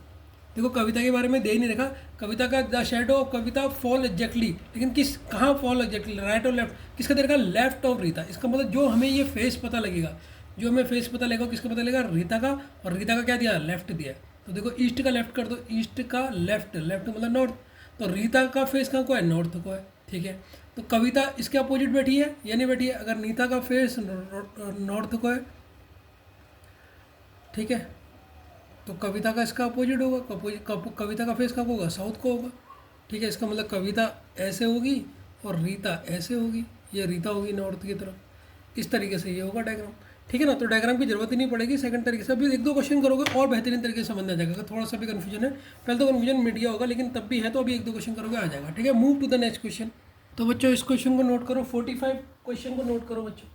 देखो कविता के बारे में दे ही नहीं रखा, कविता का the shadow of Kavita fall exactly, लेकिन किस कहाँ फॉल एग्जैक्टली, राइट और लेफ्ट, किसका दे रखा, लेफ्ट ऑफ रीता। इसका मतलब जो हमें ये फेस पता लगेगा, जो हमें फेस पता लगेगा किसका पता लगेगा, रीता का, और रीता का क्या दिया, लेफ्ट दिया। तो देखो ईस्ट का लेफ्ट कर दो, ईस्ट का लेफ्ट, लेफ्ट मतलब नॉर्थ, तो रीता का फेस कहाँ को है, नॉर्थ को है, ठीक है। तो कविता इसके अपोजिट बैठी है या नहीं बैठी है, अगर नीता का फेस नॉर्थ को है, ठीक है, तो कविता का इसका अपोजिट होगा, कविता का फेस कब होगा, साउथ को होगा, ठीक है। इसका मतलब कविता ऐसे होगी और रीता ऐसे होगी, ये रीता होगी नॉर्थ की तरफ, इस तरीके से ये होगा डायग्राम, ठीक है ना। तो डायग्राम की जरूरत ही नहीं पड़ेगी, सेकंड तरीके से अभी एक दो क्वेश्चन करोगे और बेहतरीन तरीके से समझ में आ जाएगा। थोड़ा सा भी कन्फ्यूजन है, पहले तो कन्फ्यूजन मीडिया होगा, लेकिन तब भी है तो अभी एक दो क्वेश्चन करोगे आ जाएगा, ठीक है। Move to the next question. तो बच्चों इस क्वेश्चन को नोट करो, 45 क्वेश्चन को नोट करो बच्चों,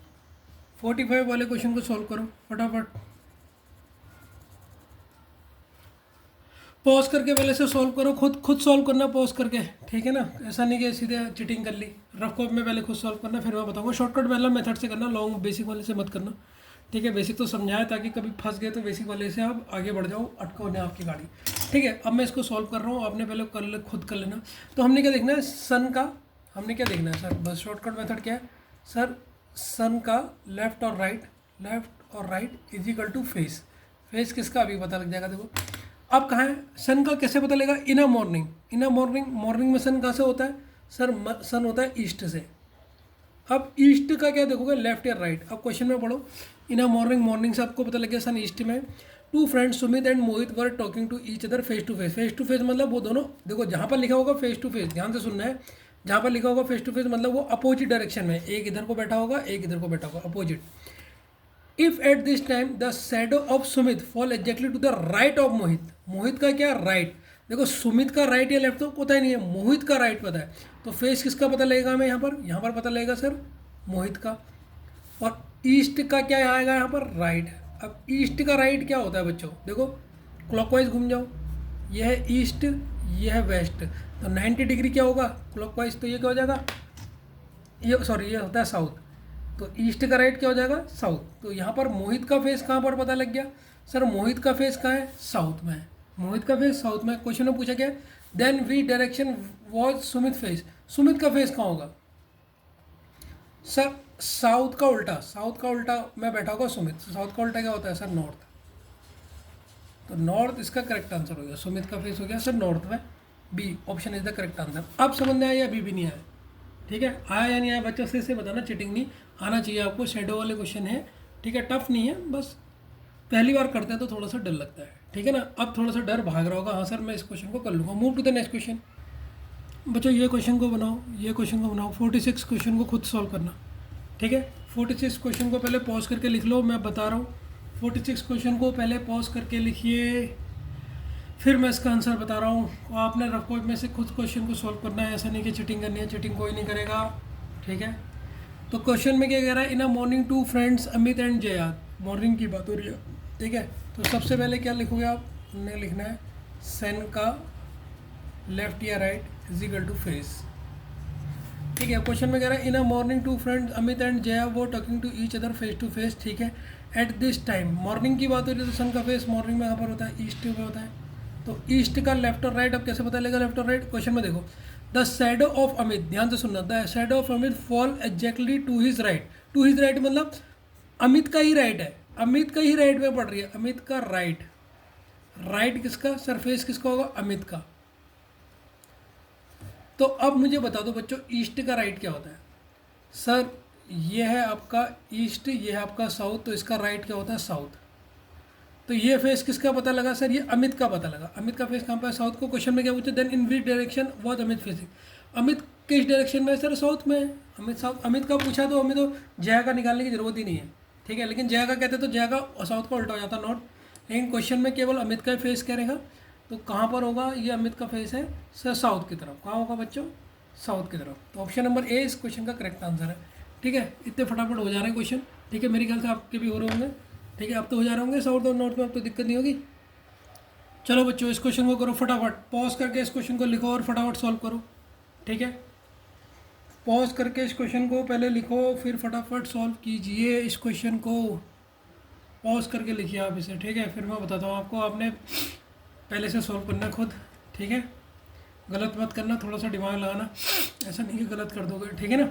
45 वाले क्वेश्चन को सॉल्व करो फटाफट, पॉज करके पहले से सॉल्व करो, खुद सॉल्व करना पॉज करके, ठीक है ना, ऐसा नहीं कि सीधे चीटिंग कर ली। रफ कॉपी में पहले खुद सॉल्व करना, फिर मैं बताऊंगा। शॉर्टकट वाला मेथड से करना, लॉन्ग बेसिक वाले से मत करना, ठीक है। बेसिक तो समझाया ताकि कभी फंस गए तो बेसिक वाले से आप आगे बढ़ जाओ, अटको नहीं आपकी गाड़ी, ठीक है। अब मैं इसको सॉल्व कर रहा हूँ, आपने पहले खुद कर लेना। तो हमने क्या देखना है, सन का हमने क्या देखना है सर, बस शॉर्टकट मेथड क्या है सर, सन का लेफ्ट और right is equal to face. Face किसका अभी पता लग जाएगा। देखो अब कहाँ है सन का, कैसे पता लगेगा, इन a morning. In a morning में सन कहाँ से होता है सर, सन होता है ईस्ट से। अब ईस्ट का क्या देखोगे, लेफ्ट या राइट। अब क्वेश्चन में पढ़ो, इन अ मॉर्निंग से आपको पता लग गया सन ईस्ट में। Two friends Sumit and Mohit were talking to each other face to face. Face to face मतलब वो दोनों, देखो जहाँ पर लिखा होगा फेस टू फेस, ध्यान से सुनना है, जहाँ पर लिखा होगा फेस टू फेस मतलब वो अपोजिट डायरेक्शन में, एक इधर को बैठा होगा एक इधर को बैठा होगा, opposite. If at this time the shadow of Sumit fall exactly to the right of Mohit. Mohit का क्या राइट, देखो सुमित का राइट या लेफ्ट तो पता ही नहीं है, मोहित का राइट पता है। तो फेस किसका पता लगेगा हमें यहाँ पर पता लगेगा सर मोहित का। और ईस्ट का क्या आएगा यहाँ पर, राइट। अब ईस्ट का राइट क्या होता है बच्चों, देखो क्लॉकवाइज घूम जाओ, यह है ईस्ट यह है वेस्ट, तो 90 डिग्री क्या होगा क्लॉकवाइज, तो ये क्या हो जाएगा, ये सॉरी ये होता है साउथ। तो ईस्ट का राइट क्या हो जाएगा साउथ। तो यहाँ पर मोहित का फेस कहाँ पर पता लग गया सर, मोहित का फेस कहाँ है, साउथ में है। मोहित का फेस साउथ में। क्वेश्चन में पूछा गया then we direction was Sumit face. Sumit का फेस कहाँ होगा सर, साउथ का उल्टा में बैठा होगा सुमित। साउथ का उल्टा क्या होता है सर, नॉर्थ। तो नॉर्थ इसका करेक्ट आंसर हो गया, सुमित का फेस हो गया सर नॉर्थ में। B option is the correct answer. अब समझ में आया या अभी भी नहीं आया, ठीक है, आया या नहीं आया बच्चों से बताना, चीटिंग नहीं आना चाहिए आपको। शेडो वाले क्वेश्चन है, ठीक है, टफ नहीं है, बस पहली बार करते हैं तो थोड़ा सा डर लगता है, ठीक है ना। अब थोड़ा सा डर भाग रहा होगा, हाँ सर मैं इस क्वेश्चन को कर लूँगा। Move to the next question. बच्चों ये क्वेश्चन को बनाओ, ये क्वेश्चन को बनाओ, 46 क्वेश्चन को खुद सॉल्व करना, ठीक है। 46 क्वेश्चन को पहले पॉज करके लिख लो, मैं बता रहा हूँ। 46 क्वेश्चन को पहले पॉज करके लिखिए, फिर मैं इसका आंसर बता रहा हूँ। आपने रफ कॉपी में से खुद क्वेश्चन को सॉल्व करना है, ऐसा नहीं कि चीटिंग करनी है, चीटिंग कोई नहीं करेगा, ठीक है। तो क्वेश्चन में क्या कह रहा है, in a morning two friends Amit and Jayad, morning की बात हो रही है, ठीक है। तो सबसे पहले क्या लिखोगे आप, ने लिखना है सन का लेफ्ट या right is equal to face, ठीक है। क्वेश्चन में कह रहा है in a morning two friends Amit and Jaya वो talking to each other face to face, ठीक है। एट दिस टाइम मॉर्निंग की बात हो रही है, तो सन का फेस मॉर्निंग में यहाँ पर होता है, ईस्ट में होता है। तो ईस्ट का लेफ्ट और राइट अब कैसे पता लगेगा लेफ्ट और राइट। क्वेश्चन में देखो द शैडो ऑफ अमित, ध्यान से सुनना, the shadow of Amit fall exactly to his right. To his right मतलब अमित का ही राइट है, अमित का ही राइट में पड़ रही है, अमित का राइट। राइट किसका सरफेस किसका होगा, अमित का। तो अब मुझे बता दो बच्चों ईस्ट का राइट क्या होता है सर, ये है आपका ईस्ट, ये है आपका साउथ, तो इसका राइट क्या होता है साउथ। तो ये फेस किसका पता लगा सर, ये अमित का पता लगा। अमित का फेस कहाँ पर है, साउथ को। क्वेश्चन में क्या पूछे, then in which direction was Amit facing. Amit किस डायरेक्शन में है सर, साउथ में है। अमित साउथ, अमित का पूछा तो हमें तो जया का निकालने की जरूरत ही नहीं है, ठीक है। लेकिन जया का कहते तो जया का साउथ का उल्टा हो जाता नॉर्थ, लेकिन क्वेश्चन में केवल अमित का फेस क्या रहेगा। तो कहाँ पर होगा, ये अमित का फेस है सर साउथ की तरफ। कहाँ होगा बच्चों, साउथ की तरफ। तो ऑप्शन नंबर ए इस क्वेश्चन का करेक्ट आंसर है, ठीक है। इतने फटाफट हो जा रहे हैं क्वेश्चन, ठीक है, मेरे ख्याल से आपके भी हो रहे होंगे, ठीक है। अब तो हो जा रहे होंगे साउथ और नॉर्थ में, अब तो दिक्कत नहीं होगी। चलो बच्चों इस क्वेश्चन को करो फटाफट, पॉज करके इस क्वेश्चन को लिखो और फटाफट सॉल्व करो, ठीक है। पॉज करके इस क्वेश्चन को पहले लिखो, फिर फटाफट सॉल्व कीजिए इस क्वेश्चन को। पॉज करके लिखिए आप इसे, ठीक है। फिर मैं बताता हूँ आपको, आपने पहले से सॉल्व करना खुद, ठीक है। गलत मत करना, थोड़ा सा दिमाग लगाना, ऐसा नहीं कि गलत कर दोगे, ठीक है ना।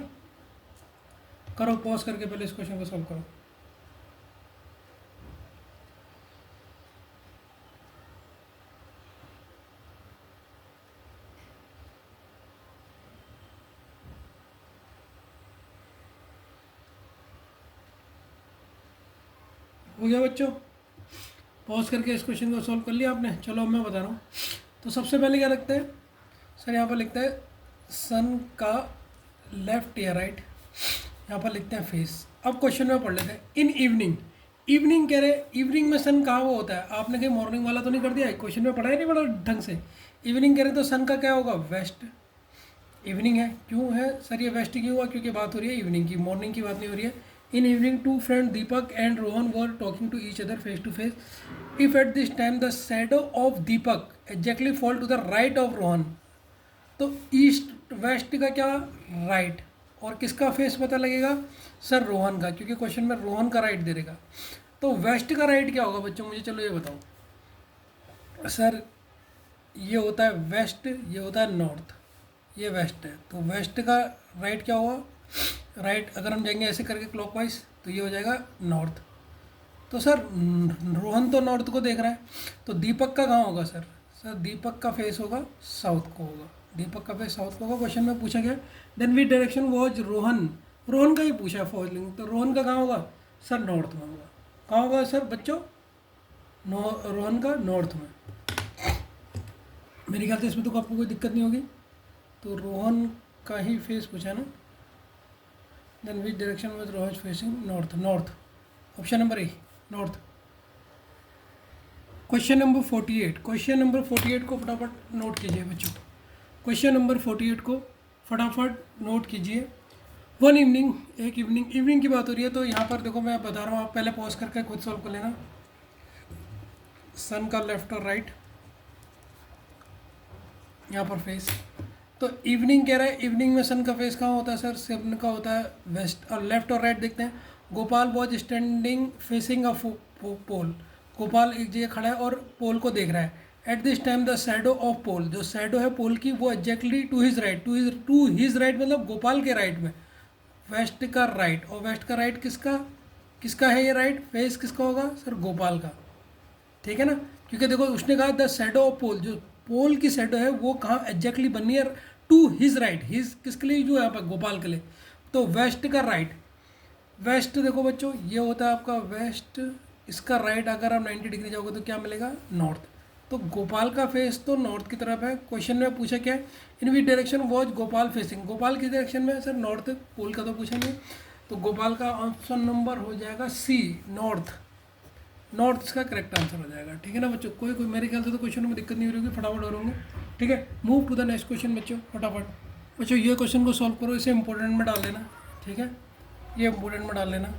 करो पॉज करके पहले इस क्वेश्चन को सॉल्व करो। हो गया बच्चों, पॉज करके इस क्वेश्चन को सॉल्व कर लिया आपने। चलो अब मैं बता रहा हूँ। तो सबसे पहले क्या लगता है सर, यहाँ पर लिखता है सन का लेफ्ट या राइट, यहाँ पर लिखते हैं फेस। अब क्वेश्चन में पढ़ लेते हैं इन इवनिंग। इवनिंग कह रहे, इवनिंग में सन कहाँ वो होता है, आपने कहीं मॉर्निंग वाला तो नहीं कर दिया है, क्वेश्चन में पढ़ा ही नहीं पड़ा ढंग से। इवनिंग कह रहे तो सन का क्या होगा, वेस्ट। इवनिंग है, क्यों है सर ये वेस्ट क्यों हुआ, क्योंकि बात हो रही है इवनिंग की, मॉर्निंग की बात नहीं हो रही है। In evening two friend Deepak and Rohan were talking to each other face to face. If at this time the shadow of Deepak exactly fall to the right of Rohan. तो ईस्ट वेस्ट का क्या, राइट। और किसका फेस पता लगेगा सर, रोहन का, क्योंकि क्वेश्चन में रोहन का राइट दे देगा। तो वेस्ट का राइट क्या होगा बच्चों, मुझे चलो ये बताओ सर। ये होता है वेस्ट, ये होता है नॉर्थ, ये वेस्ट है, तो वेस्ट का राइट क्या होगा, राइट। अगर हम जाएंगे ऐसे करके क्लॉकवाइज तो ये हो जाएगा नॉर्थ। तो सर रोहन तो नॉर्थ को देख रहा है, तो दीपक का कहाँ होगा सर? सर दीपक का फेस होगा साउथ को होगा, दीपक का फेस साउथ को होगा। क्वेश्चन में पूछा गया then which direction was Rohan, Rohan का ही पूछा फॉलोइंग, तो रोहन का कहाँ होगा सर? नॉर्थ में होगा। कहाँ होगा सर बच्चों? रोहन का नॉर्थ में। मेरे ख्याल से इसमें तो आपको कोई दिक्कत नहीं होगी। तो रोहन का ही फेस पूछा ना, then which direction was Rohan facing? North, north, option number A north. Question number 48, question number 48 को फटाफट नोट कीजिए बच्चों। क्वेश्चन नंबर 48 को फटाफट नोट कीजिए। वन इवनिंग, एक इवनिंग, इवनिंग की बात हो रही है, तो यहाँ पर देखो मैं बता रहा हूँ, आप पहले पॉज करके खुद सॉल्व कर लेना। सन का लेफ्ट और राइट, यहाँ पर फेस, तो इवनिंग कह रहा है, इवनिंग में सन का फेस कहाँ होता है सर? सन का होता है वेस्ट। और लेफ्ट और राइट देखते हैं। Gopal was standing facing a pole, Gopal एक जगह खड़ा है और पोल को देख रहा है। At this time the shadow of pole, जो शैडो है पोल की वो exactly to his right, to his right मतलब गोपाल के राइट में, वेस्ट का राइट। और वेस्ट का राइट किसका, किसका है ये राइट? फेस किसका होगा सर? गोपाल का, ठीक है ना। क्योंकि देखो उसने कहा द शैडो ऑफ पोल, जो पोल की शैडो है वो कहाँ एग्जैक्टली बननी है? टू हिज राइट, हिज किसके लिए? जो है यहाँ पर गोपाल के लिए। तो वेस्ट का राइट, वेस्ट देखो बच्चों ये होता है आपका वेस्ट, इसका राइट अगर आप 90 डिग्री जाओगे तो क्या मिलेगा? नॉर्थ। तो गोपाल का फेस तो नॉर्थ की तरफ है। क्वेश्चन में पूछा क्या है? In which direction was Gopal facing, Gopal किस डायरेक्शन में है सर? नॉर्थ। पोल का तो पूछा नहीं, तो गोपाल का ऑप्शन नंबर हो जाएगा सी, नॉर्थ। नॉर्थ इसका करेक्ट आंसर हो जाएगा, ठीक है ना बच्चों। कोई मेरे ख्याल से तो क्वेश्चन में दिक्कत नहीं हो रही होगी, फटाफट और होंगे, ठीक है। Move to the next question बच्चों, फटाफट बच्चों ये क्वेश्चन को सॉल्व करो, इसे इंपॉर्टेंट में डाल देना, ठीक है, ये इंपॉर्टेंट में डाल लेना,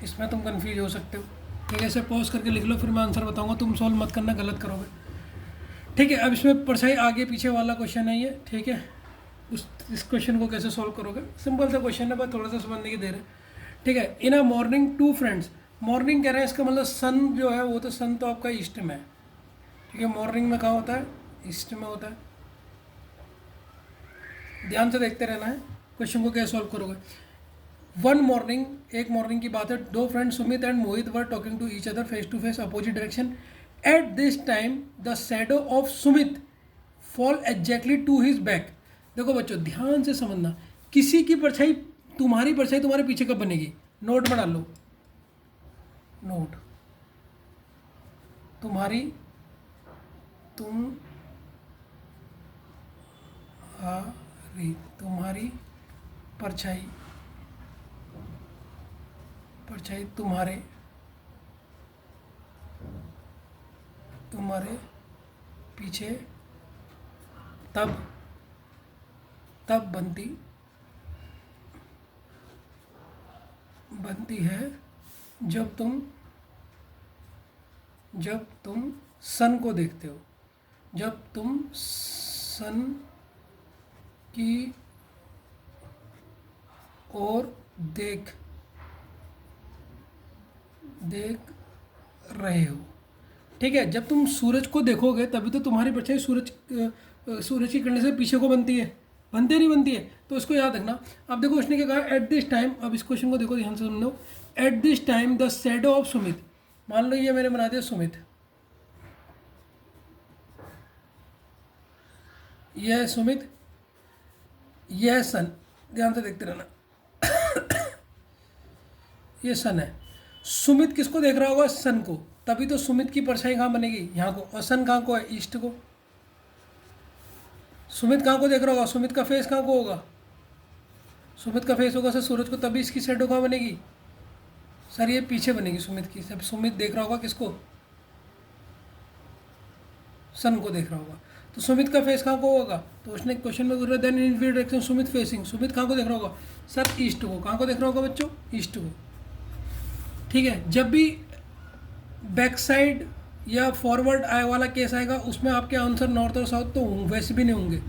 इसमें तुम कंफ्यूज हो सकते हो, ठीक है। इसे पॉज करके लिख लो, फिर मैं आंसर बताऊंगा, तुम सॉल्व मत करना, गलत करोगे, ठीक है। अब इसमें परछाई आगे पीछे वाला क्वेश्चन है ये, ठीक है। इस क्वेश्चन को कैसे सॉल्व करोगे? सिंपल सा क्वेश्चन है, बस थोड़ा सा समझने की देर है, ठीक है। In a morning two friends, morning कह रहे हैं, इसका मतलब सन जो है वो तो सन तो आपका ईस्ट में है, ठीक है। मॉर्निंग में कहाँ होता है? ईस्ट में होता है। ध्यान से देखते रहना है, क्वेश्चन को कैसे सॉल्व करोगे। वन मॉर्निंग, एक मॉर्निंग की बात है, दो friend Sumit and Mohit were talking to each other face to face opposite direction. At this time the shadow of Sumit fall exactly to his back. देखो बच्चों ध्यान से समझना, किसी की परछाई, तुम्हारी परछाई तुम्हारे पीछे कब बनेगी? नोट में डाल लो, नोट, तुम्हारी, तुम्हारी परछाई, परछाई तुम्हारे पीछे तब बनती है जब तुम सन को देखते हो, जब तुम सन की ओर देख रहे हो, ठीक है। जब तुम सूरज को देखोगे तभी तो तुम्हारी परछाई सूरज की किरण से पीछे को बनती है, नहीं बनती है, तो इसको याद रखना। अब देखो उसने क्या कहा, एट दिस टाइम, अब इस क्वेश्चन को देखो ध्यान से समझो। Eight this time the shadow of Sumit, मान लो ये मैंने बना दिया सुमित, यह है सुमित, यह है सन, ध्यान से देखते रहना, ये सन है। सुमित किसको देख रहा होगा? सन को, तभी तो सुमित की परछाई कहाँ बनेगी? यहाँ को, और सन कहाँ को है? ईस्ट को। सुमित कहाँ को देख रहा होगा? सुमित का फेस कहाँ को होगा? सुमित का फेस होगा सर सूरज को, तभी इसकी शैडो कहाँ बनेगी सर? ये पीछे बनेगी सुमित की। सब सुमित देख रहा होगा किसको? सन को देख रहा होगा, तो सुमित का फेस कहाँ को होगा? तो उसने क्वेश्चन में बोला then in which direction Sumit facing, Sumit कहाँ को देख रहा होगा सर? ईस्ट को। कहाँ को देख रहा होगा बच्चों? ईस्ट को, ठीक है। जब भी बैक साइड या फॉरवर्ड आए वाला केस आएगा उसमें आपके आंसर नॉर्थ और साउथ तो वैसे भी नहीं होंगे,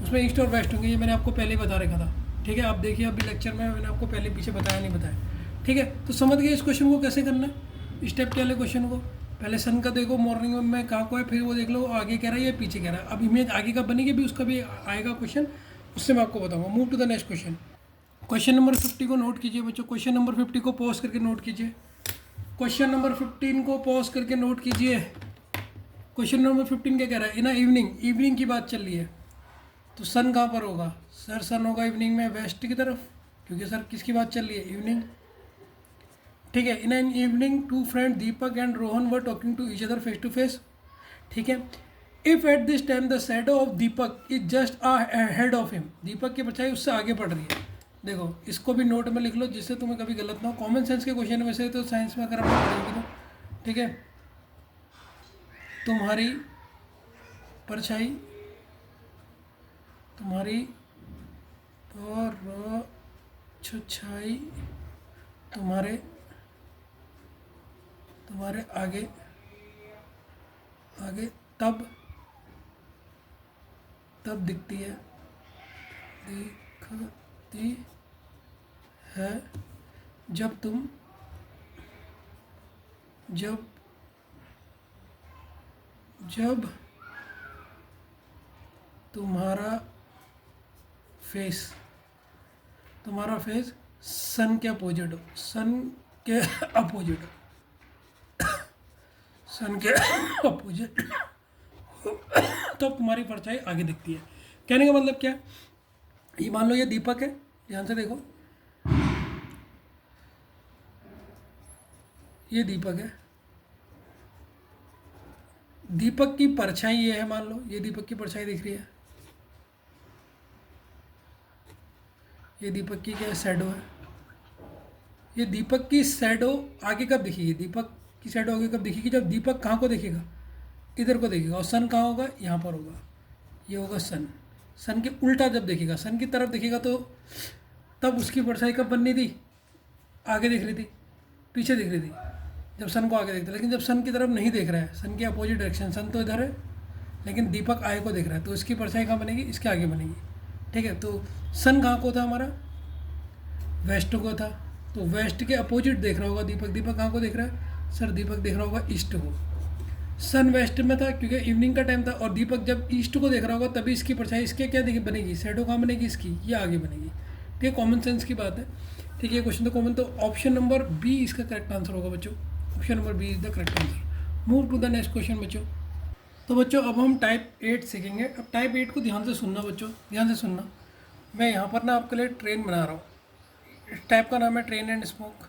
उसमें ईस्ट और वेस्ट होंगे, ये मैंने आपको पहले ही बता रखा था, ठीक है। आप देखिए अभी लेक्चर में मैंने आपको पहले पीछे बताया नहीं बताया, ठीक है। तो समझ गए इस क्वेश्चन को कैसे करना है? स्टेप क्या है क्वेश्चन को, पहले सन का देखो मॉर्निंग में कहाँ को है, फिर वो देख लो आगे कह रहा है या पीछे कह रहा है। अब इमेज आगे का बनेगी भी, उसका भी आएगा क्वेश्चन, उससे मैं आपको बताऊंगा। Move to the next question. Question number 50 को नोट कीजिए बच्चों। क्वेश्चन नंबर 50 को पॉज करके नोट कीजिए। क्वेश्चन नंबर 15 को पॉज करके नोट कीजिए। क्वेश्चन नंबर 15 क्या कह रहा है? इन इवनिंग, इवनिंग की बात चल रही है, तो सन कहाँ पर होगा सर? सन होगा इवनिंग में वेस्ट की तरफ, क्योंकि सर किसकी बात चल रही है? इवनिंग। ठीक है। In an evening two friend Deepak and Rohan were talking to each other face to face. ठीक है। If at this time the shadow of Deepak is just head of him, Deepak की परछाई उससे आगे पड़ रही है। देखो इसको भी नोट में लिख लो जिससे तुम्हें कभी गलत ना हो। कॉमन सेंस के क्वेश्चन में से तो साइंस में अगर हमने पढ़ेगी तो ठीक है। तुम्हारी परछाई, तुम्हारी परछाई तुम्हारे तुम्हारे आगे आगे तब दिखती है जब तुम्हारा फेस सन के अपोजिट हो, सन के अपोजिट तो तुम्हारी परछाई आगे दिखती है। कहने का मतलब क्या है? ये मान लो ये दीपक है, ध्यान से देखो, ये दीपक है, दीपक की परछाई ये है, मान लो ये दीपक की परछाई दिख रही है, ये दीपक की क्या शैडो है। ये दीपक की शैडो आगे कब दिखेगी? दीपक की शैडो आगे कब दिखेगी? जब दीपक कहाँ को देखेगा? इधर को देखेगा। और सन कहाँ होगा? यहाँ पर होगा, ये होगा सन। सन के उल्टा जब देखेगा, सन की तरफ देखेगा, तो तब उसकी परछाई कब बननी थी? आगे दिख रही थी, पीछे दिख रही थी जब सन को आगे देखते। लेकिन जब सन की तरफ नहीं देख रहा है, सन के अपोजिट डायरेक्शन, सन तो इधर है लेकिन दीपक आगे को देख रहा है, तो इसकी परछाई कहाँ बनेगी? इसके आगे बनेगी। ठीक है। तो सन कहाँ को था हमारा? वेस्ट को था, तो वेस्ट के अपोजिट देख रहा होगा दीपक। दीपक कहाँ को देख रहा है सर? दीपक देख रहा होगा ईस्ट को। सन वेस्ट में था क्योंकि इवनिंग का टाइम था, और दीपक जब ईस्ट को देख रहा होगा तभी इसकी परछाई इसके क्या बनेगी? शैडो कहाँ बनेगी? इसकी, ये आगे बनेगी। ठीक है, कॉमन सेंस की बात है। ठीक है, क्वेश्चन तो कॉमन, तो ऑप्शन नंबर बी इसका करेक्ट आंसर होगा बच्चों। Option number B is the correct answer. Move to the next question बच्चों। तो बच्चों अब हम टाइप 8 सीखेंगे। अब टाइप 8 को ध्यान से सुनना बच्चों, ध्यान से सुनना। मैं यहाँ पर ना आपके लिए ट्रेन बना रहा हूँ। इस टाइप का नाम है ट्रेन एंड स्मोक।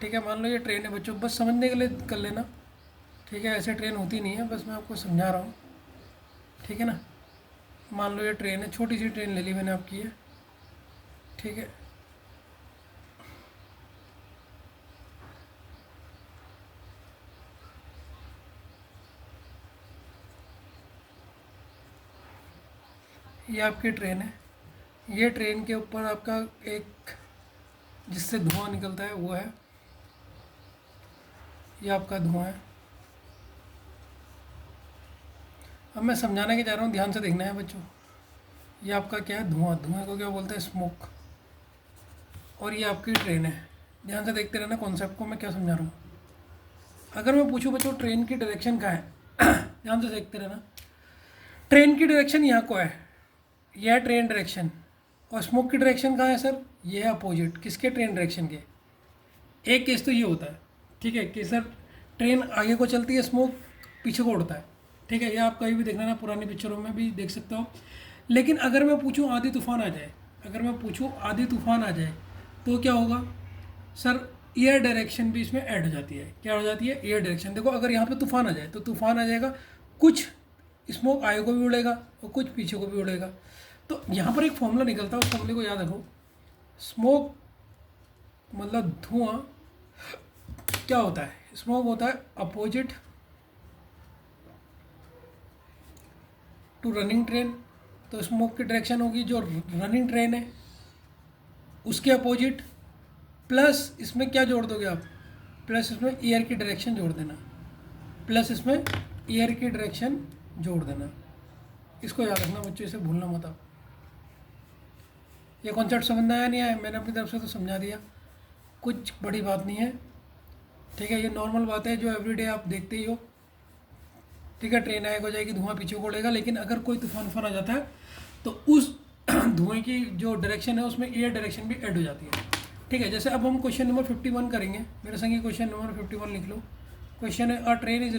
ठीक है, मान लो ये ट्रेन है बच्चों, बस समझने के लिए कर लेना। ठीक है, ऐसे ट्रेन होती नहीं है, बस मैं आपको समझा रहा हूँ। ठीक है ना। मान लो ये ट्रेन है, छोटी सी ट्रेन ले ली मैंने आपकी है। ठीक है, ये आपकी ट्रेन है। ये ट्रेन के ऊपर आपका एक जिससे धुआं निकलता है वो है, ये आपका धुआं है। अब मैं समझाने के जा रहा हूँ, ध्यान से देखना है बच्चों। ये आपका क्या है? धुआं। धुएं को क्या बोलते हैं? स्मोक। और ये आपकी ट्रेन है। ध्यान से देखते रहना कॉन्सेप्ट को, मैं क्या समझा रहा हूँ। अगर मैं पूछूं बच्चों ट्रेन की डायरेक्शन कहाँ है, ध्यान से देखते रहना। ट्रेन की डायरेक्शन यहाँ को है, यह है ट्रेन डायरेक्शन। और स्मोक की डायरेक्शन कहाँ है सर? ये है अपोजिट किसके? ट्रेन डायरेक्शन के। एक केस तो ये होता है, ठीक है, कि सर ट्रेन आगे को चलती है, स्मोक पीछे को उड़ता है। ठीक है, ये आप कहीं भी देखना ना, पुरानी पिक्चरों में भी देख सकते हो। लेकिन अगर मैं पूछूं आधी तूफान आ जाए, अगर मैं पूछूं आधी तूफान आ जाए तो क्या होगा सर? एयर डायरेक्शन भी इसमें ऐड हो जाती है। क्या हो जाती है? Air direction. देखो अगर यहाँ पे तूफान आ जाए तो तूफान आ जाएगा, कुछ स्मोक आगे को भी उड़ेगा और कुछ पीछे को भी उड़ेगा। तो यहाँ पर एक फॉर्मूला निकलता है, उस फॉर्मूले को याद रखो। स्मोक मतलब धुआं क्या होता है? स्मोक होता है अपोजिट टू रनिंग ट्रेन। तो स्मोक की डायरेक्शन होगी जो रनिंग ट्रेन है उसके अपोजिट, प्लस इसमें क्या जोड़ दोगे आप? प्लस इसमें एयर की डायरेक्शन जोड़ देना, प्लस इसमें एयर की डायरेक्शन जोड़ देना। इसको याद रखना बच्चों, इसे भूलना मत आप। ये कॉन्सेप्ट समझ में आया नहीं आया? मैंने अपनी तरफ से तो समझा दिया, कुछ बड़ी बात नहीं है। ठीक है, ये नॉर्मल बात है जो एवरीडे आप देखते ही हो। ठीक है, ट्रेन आगे हो जाएगी, धुआं पीछे को उड़ेगा। लेकिन अगर कोई तूफान आ जाता है तो उस धुएं की जो डायरेक्शन है उसमें एयर डायरेक्शन भी ऐड हो जाती है। ठीक है, जैसे अब हम क्वेश्चन नंबर 51 करेंगे। मेरे संग क्वेश्चन नंबर 51 लिख लो। क्वेश्चन है, a train is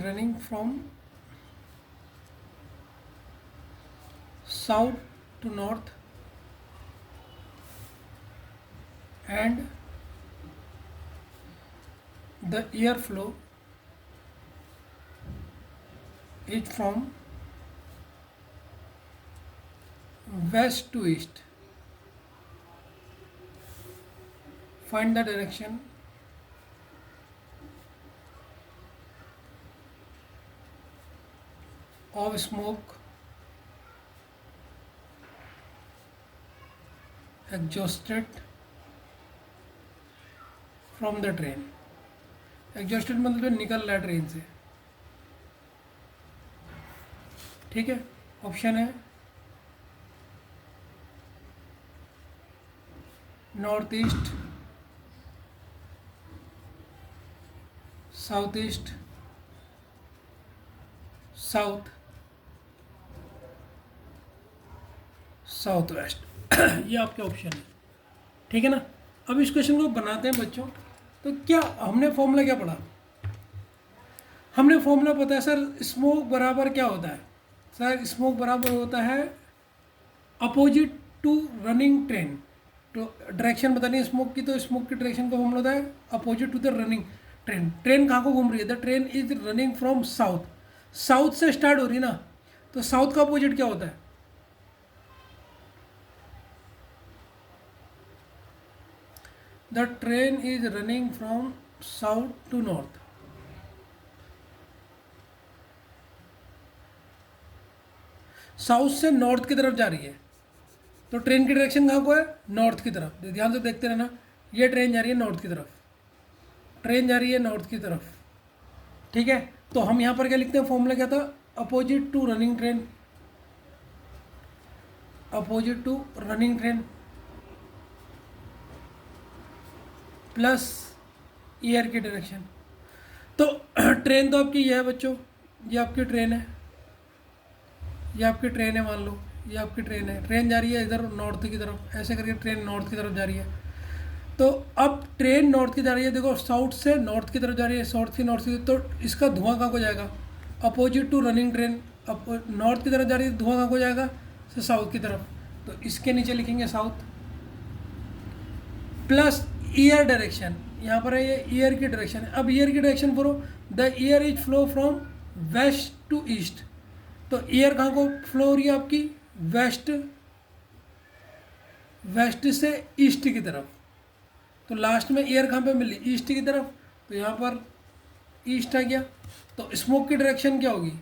running from south to north and the airflow is from west to east. Find the direction of smoke exhausted from the train. Exhausted मतलब जो निकल रहा है ट्रेन से। ठीक है, ऑप्शन है north east, south east, south, south west. ये आपके ऑप्शन है। ठीक है ना। अब इस क्वेश्चन को बनाते हैं बच्चों। तो क्या हमने फॉर्मूला क्या पढ़ा? हमने फॉर्मूला पता है सर, स्मोक बराबर क्या होता है सर? स्मोक बराबर होता है अपोजिट टू रनिंग ट्रेन। तो डायरेक्शन बतानी है स्मोक की, तो स्मोक की डायरेक्शन का फॉर्मूला होता है opposite to the running train. Train कहाँ को घूम रही है? The train is running from south. South से स्टार्ट हो रही ना, तो साउथ का अपोजिट क्या होता है? The train is running from south to north. South से नॉर्थ की तरफ जा रही है, तो ट्रेन की डायरेक्शन कहाँ को है? नॉर्थ की तरफ। ध्यान से देखते रहना, ये ट्रेन जा रही है नॉर्थ की तरफ, ट्रेन जा रही है नॉर्थ की तरफ। ठीक है, तो हम यहाँ पर क्या लिखते हैं? फॉर्मूला क्या था? Opposite to running train, opposite to running train plus air की डायरेक्शन। तो ट्रेन तो आपकी ये है बच्चों, ये आपकी ट्रेन है, ये आपकी ट्रेन है, मान लो ये आपकी ट्रेन है। ट्रेन जा रही है इधर नॉर्थ की तरफ, ऐसे करके ट्रेन नॉर्थ की तरफ जा रही है। तो अब ट्रेन नॉर्थ की जा रही है, देखो साउथ से नॉर्थ की तरफ जा रही है, साउथ की नॉर्थ की, तो इसका धुआं कहाँ को जाएगा? Opposite to running train. अब नॉर्थ की तरफ जा रही है, धुआं कहाँ को जाएगा? साउथ की तरफ। तो इसके नीचे लिखेंगे साउथ प्लस ईयर डायरेक्शन। यहाँ पर है ये ईयर की डायरेक्शन है। अब ईयर की डायरेक्शन करो, the air is flow from west to east. तो ईयर कहाँ को फ्लो हो रही है आपकी? वेस्ट, वेस्ट से ईस्ट की तरफ। तो लास्ट में ईयर कहाँ पे मिली? ईस्ट की तरफ। तो यहाँ पर ईस्ट आ गया। तो स्मोक की डायरेक्शन क्या होगी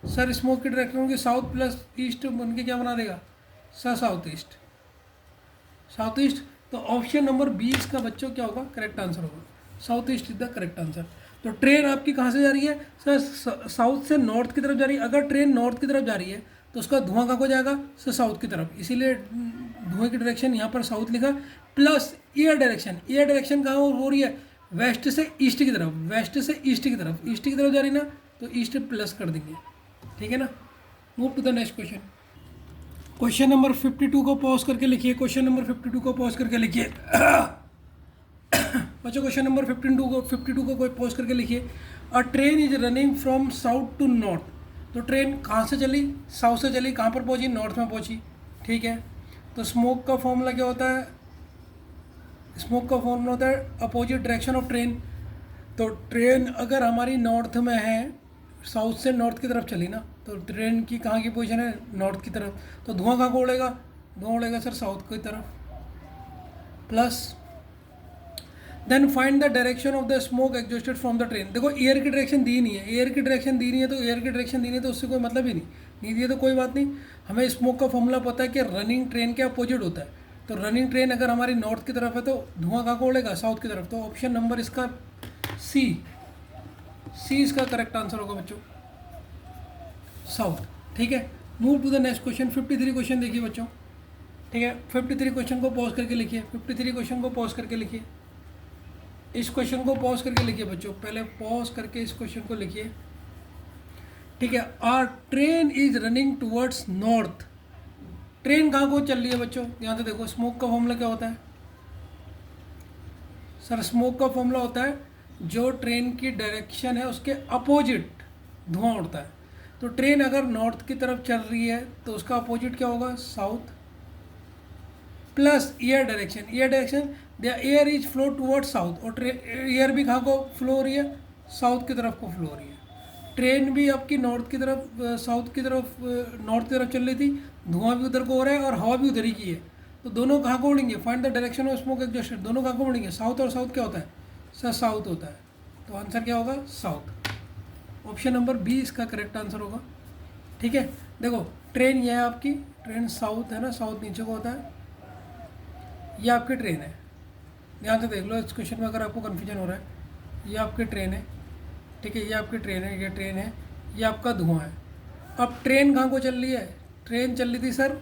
सर? स्मोक की डायरेक्शन होगी साउथ प्लस ईस्ट बन के क्या बना देगा sir? South east, south east. तो ऑप्शन नंबर 20 का बच्चों क्या होगा? करेक्ट आंसर होगा, south east is the correct answer. तो ट्रेन आपकी कहाँ से जा रही है सर? साउथ से नॉर्थ की तरफ जा रही है। अगर ट्रेन नॉर्थ की तरफ जा रही है तो उसका धुआं कहाँ को जाएगा सर? साउथ की तरफ। इसीलिए धुएं की डायरेक्शन यहाँ पर साउथ लिखा, plus year direction. Year direction कहाँ हो रही है? वेस्ट से ईस्ट की तरफ, वेस्ट से ईस्ट की तरफ, ईस्ट की तरफ जा रही ना, तो ईस्ट प्लस कर देंगे। ठीक है ना। Move to the next question. Question number 52 को पॉज करके लिखिए। क्वेश्चन नंबर 52 को पॉज करके लिखिए बच्चों। क्वेश्चन नंबर 52 को कोई पॉज करके लिखिए। A train is running from south to north. तो ट्रेन कहाँ से चली? साउथ से चली, कहाँ पर पहुँची? नॉर्थ में पहुँची। ठीक है, तो स्मोक का फॉर्मूला क्या होता है? स्मोक का फॉर्मूला होता है अपोजिट डायरेक्शन ऑफ ट्रेन। तो ट्रेन अगर हमारी नॉर्थ में है, साउथ से नॉर्थ की तरफ चली ना, तो ट्रेन की कहाँ की पोजीशन है? नॉर्थ की तरफ। तो धुआं कहाँ को उड़ेगा? धुआं उड़ेगा सर साउथ की तरफ। Plus then find the direction of the smoke exhausted from the train. देखो एयर की डायरेक्शन दी नहीं है, एयर की डायरेक्शन दी नहीं है, तो एयर की डायरेक्शन दी नहीं है तो उससे कोई मतलब ही नहीं दी है तो कोई बात नहीं। हमें स्मोक का फॉर्मूला पता है कि रनिंग ट्रेन के अपोजिट होता है। तो रनिंग ट्रेन अगर हमारी नॉर्थ की तरफ है तो धुआं कहाँ को उड़ेगा? साउथ की तरफ। तो ऑप्शन नंबर इसका सी इसका करेक्ट आंसर होगा बच्चों, साउथ। ठीक है, move to the next question. 53 question देखिए बच्चों। ठीक है, 53 क्वेश्चन को पॉज करके लिखिए। 53 क्वेश्चन को पॉज करके लिखिए। इस क्वेश्चन को पॉज करके लिखिए बच्चों, पहले पॉज करके इस क्वेश्चन को लिखिए, ठीक है। A train is running towards north, train कहाँ को चल रही है बच्चों, यहाँ से देखो स्मोक का फॉर्मूला क्या होता है सर, स्मोक का फॉर्मूला होता है जो ट्रेन की डायरेक्शन है उसके अपोजिट धुआं उड़ता है। तो ट्रेन अगर नॉर्थ की तरफ चल रही है तो उसका अपोजिट क्या होगा, south, plus air direction, air direction the air is flow towards south, और एयर भी कहाँ को फ्लो हो रही है, साउथ की तरफ को फ्लो हो रही है। ट्रेन भी आपकी नॉर्थ की तरफ, साउथ की तरफ, नॉर्थ की तरफ चल रही थी, धुआं भी उधर को हो रहा है और हवा भी उधर ही की है, तो दोनों कहाँ को उड़ेंगे, find the direction of smoke exhausted, दोनों कहाँ को उड़ेंगे, साउथ, और साउथ क्या होता है सर, साउथ होता है। तो आंसर क्या होगा, साउथ। ऑप्शन नंबर बी इसका करेक्ट आंसर होगा, ठीक है। देखो ट्रेन ये है आपकी, ट्रेन साउथ है ना, साउथ नीचे को होता है, ये आपकी ट्रेन है, ध्यान से देख लो इस क्वेश्चन में अगर आपको कन्फ्यूजन हो रहा है। ये आपकी ट्रेन है, ठीक है, ये आपकी ट्रेन है, ये ट्रेन है, ये आपका धुआं है। अब ट्रेन कहाँ को चल रही है, ट्रेन चल रही थी सर,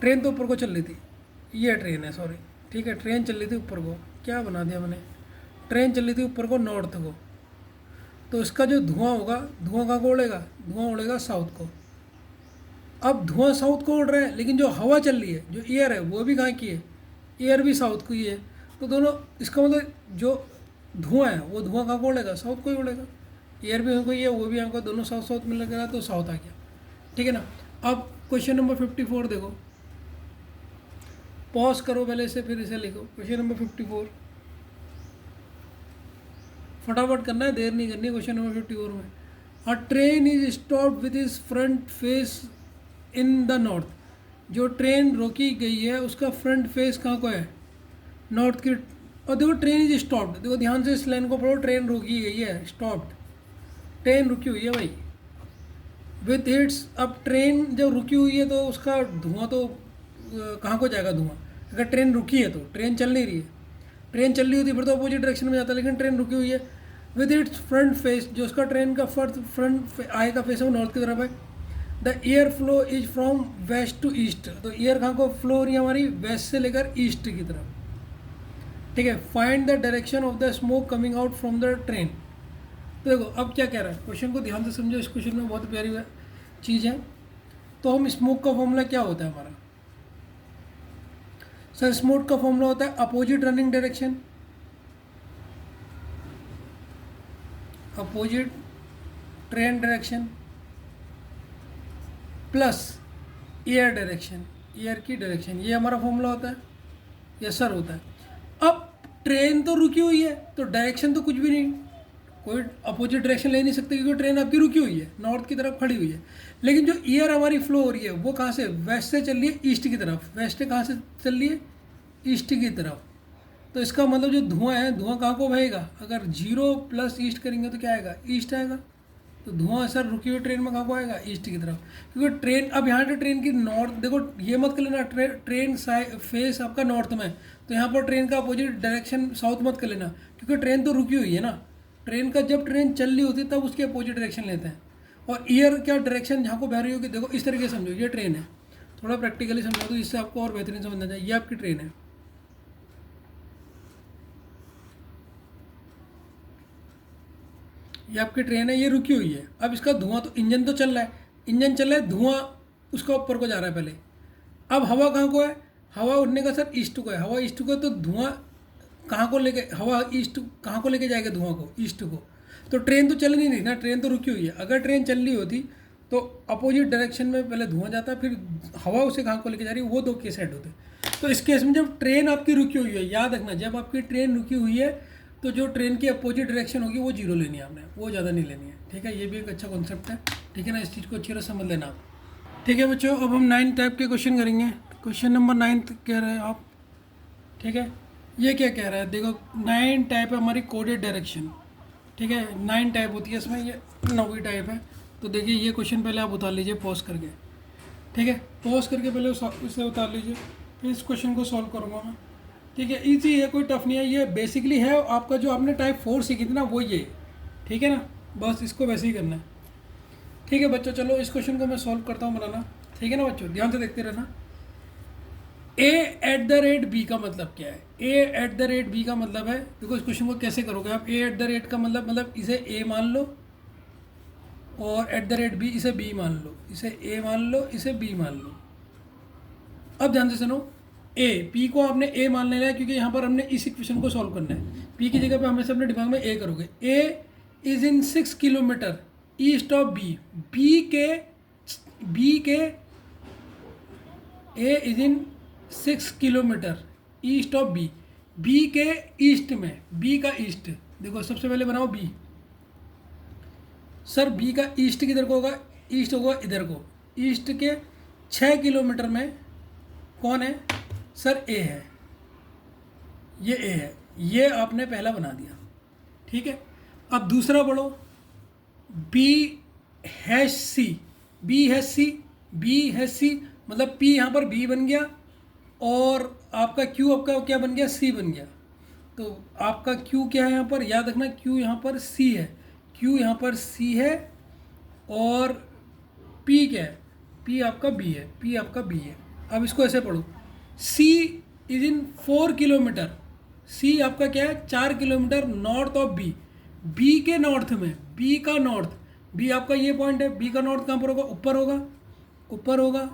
ट्रेन तो ऊपर को चल रही थी, ये ट्रेन है सॉरी, ठीक है, ट्रेन चल रही थी ऊपर को, क्या बना दिया मैंने, ट्रेन चल रही थी ऊपर को नॉर्थ को, तो इसका जो धुआं होगा, धुआं कहाँ को उड़ेगा, धुआं उड़ेगा साउथ को। अब धुआं साउथ को उड़ रहा है, लेकिन जो हवा चल रही है, जो एयर है, वो भी कहाँ की है, एयर भी साउथ को ही है, तो दोनों, इसका मतलब जो धुआं है वो धुआं कहाँ को उड़ेगा, साउथ को ही उड़ेगा, एयर भी हमको ही है, वो भी हमको, दोनों साउथ साउथ में लग रहा है, तो साउथ आ गया, ठीक है ना। अब क्वेश्चन नंबर 54 देखो, पॉज करो पहले इसे, फिर इसे लिखो। क्वेश्चन नंबर 54 फटाफट करना है, देर नहीं करनी है। क्वेश्चन नंबर 54 में, अ train is stopped with is front face in the north, जो ट्रेन रोकी गई है उसका फ्रंट फेस कहाँ को है, नॉर्थ की। और देखो ट्रेन इज स्टॉप्ड, देखो ध्यान से इस लाइन को पढ़ो, ट्रेन रोकी गई है, स्टॉप्ड, ट्रेन रुकी हुई है भाई, विथ इट्स। अब ट्रेन जब रुकी हुई है तो उसका धुआं तो कहाँ को जाएगा धुआं, अगर ट्रेन रुकी है तो, ट्रेन चल नहीं रही है, ट्रेन चल रही होती फिर तो अपोजिट डायरेक्शन में जाता है, लेकिन ट्रेन रुकी हुई है। विद इट्स फ्रंट फेस, जो उसका ट्रेन का फ्रंट आगे का फेस है वो नॉर्थ की तरफ है। The air flow is from west to east, तो एयर कहाँ को फ्लो हो रही है हमारी, वेस्ट से लेकर ईस्ट की तरफ, ठीक है। Find the direction of the smoke coming out from the train. तो देखो अब क्या कह रहा है, क्वेश्चन को ध्यान से समझो, इस क्वेश्चन में बहुत प्यारी चीज़ है। तो हम स्मोक का फॉर्मूला क्या होता है हमारा सर, स्मोक का फॉर्मूला होता है opposite running direction, opposite train direction plus air direction, air की डायरेक्शन, ये हमारा फॉर्मूला होता है, ये सर होता है। अब ट्रेन तो रुकी हुई है तो डायरेक्शन तो कुछ भी नहीं, कोई अपोजिट डायरेक्शन ले नहीं सकते क्योंकि ट्रेन आपकी रुकी हुई है, नॉर्थ की तरफ खड़ी हुई है। लेकिन जो एयर हमारी फ्लो हो रही है वो कहाँ से, वेस्ट से चल रही है ईस्ट की तरफ, वेस्ट से कहाँ से चल रही है, ईस्ट की तरफ। तो इसका मतलब जो धुआं है, धुआं कहाँ को बहेगा, अगर 0 प्लस ईस्ट करेंगे तो क्या आएगा, ईस्ट आएगा। तो धुआं सर रुकी हुई ट्रेन में कहाँ को आएगा, ईस्ट की तरफ, क्योंकि ट्रेन, अब यहाँ से ट्रेन की नॉर्थ, देखो ये मत कर लेना ट्रेन फेस आपका नॉर्थ में, तो यहाँ पर ट्रेन का अपोजिट डायरेक्शन साउथ मत कर लेना, क्योंकि ट्रेन तो रुकी हुई है ना, ट्रेन का जब ट्रेन चल रही होती है तब उसके अपोजिट डायरेक्शन लेते हैं। और ईयर क्या डायरेक्शन जहाँ को बह रही होगी, देखो इस तरीके से समझो, ये ट्रेन है, थोड़ा प्रैक्टिकली समझा दो इससे आपको और बेहतरीन समझना चाहिए। ये आपकी ट्रेन है, ये आपकी ट्रेन है, ये रुकी हुई है। अब इसका धुआं, तो इंजन तो चल रहा है, इंजन चल रहा है, धुआं उसका ऊपर को जा रहा है पहले। अब हवा कहाँ को है, हवा उड़ने का सर ईस्ट को है, हवा ईस्ट को है, तो धुआं कहाँ को लेके, हवा ईस्ट कहाँ को लेके जाएगा धुआं को, ईस्ट को। तो ट्रेन तो चल नहीं रही ना, ट्रेन तो रुकी हुई है। अगर ट्रेन चल रही होती तो अपोजिट डायरेक्शन में पहले धुआं जाता, फिर हवा उसे कहाँ को लेके जा रही है, वो दो केस ऐड होते। तो इस केस में जब ट्रेन आपकी रुकी हुई है, याद रखना जब आपकी ट्रेन रुकी हुई है तो जो ट्रेन की अपोजिट डायरेक्शन होगी वो 0 लेनी है आपने, वो ज़्यादा नहीं लेनी है, ठीक है। ये भी एक अच्छा कॉन्सेप्ट है, ठीक है ना, इस चीज़ को अच्छी तरह समझ लेना आप, ठीक है बच्चों। अब हम 9 टाइप के क्वेश्चन करेंगे। क्वेश्चन नंबर 9 कह रहे हैं आप, ठीक है। ये क्या कह रहा है, देखो 9 टाइप है हमारी कोडेड डायरेक्शन, ठीक है, 9 टाइप होती है इसमें, ये 9वीं टाइप है। तो देखिए ये क्वेश्चन पहले आप उतार लीजिए पॉज करके, ठीक है, पॉज करके पहले इसे उतार लीजिए, फिर इस क्वेश्चन को सॉल्व करूँगा मैं, ठीक है। इजी है, कोई टफ नहीं है, ये बेसिकली है आपका जो आपने टाइप 4 सीखी थी ना, वो ये, ठीक है ना, बस इसको वैसे ही करना है, ठीक है बच्चों। चलो इस क्वेश्चन को मैं सॉल्व करता हूँ बनाना, ठीक है ना बच्चों, ध्यान से देखते रहना। ए एट द रेट बी का मतलब क्या है? ए एट द रेट बी का मतलब है, देखो इस क्वेश्चन को कैसे करोगे आप। ए एट द रेट का मतलब इसे ए मान लो और एट द रेट बी इसे बी मान लो, इसे ए मान लो, इसे बी मान लो। अब ध्यान से सुनो, ए पी को आपने ए मान लेना है क्योंकि यहाँ पर हमने इस इक्वेशन को सॉल्व करना है। पी की जगह पे हमेशा अपने दिमाग में ए करोगे। A is in 6 kilometre east of B. B के A is in 6 kilometre east of B. B के ईस्ट में, बी का ईस्ट देखो, सबसे पहले बनाओ बी। सर बी का ईस्ट किधर को होगा? ईस्ट होगा इधर को। ईस्ट के 6 किलोमीटर में कौन है? सर ए है, ये ए है, ये आपने पहला बना दिया, ठीक है। अब दूसरा पढ़ो, बी हैश सी। बी हैश सी, बी हैश सी मतलब पी यहाँ पर बी बन गया और आपका क्यू आपका क्या बन गया? सी बन गया। तो आपका क्यू क्या है यहाँ पर? याद रखना क्यू यहाँ पर सी है, क्यू यहाँ पर सी है और पी क्या है? पी आपका बी है, पी आपका बी है। अब इसको ऐसे पढ़ो, सी इज इन 4 किलोमीटर। सी आपका क्या है? 4 kilometre north of B. B के नॉर्थ में, बी का नॉर्थ, बी आपका ये पॉइंट है, बी का नॉर्थ कहाँ पर होगा? ऊपर होगा, ऊपर होगा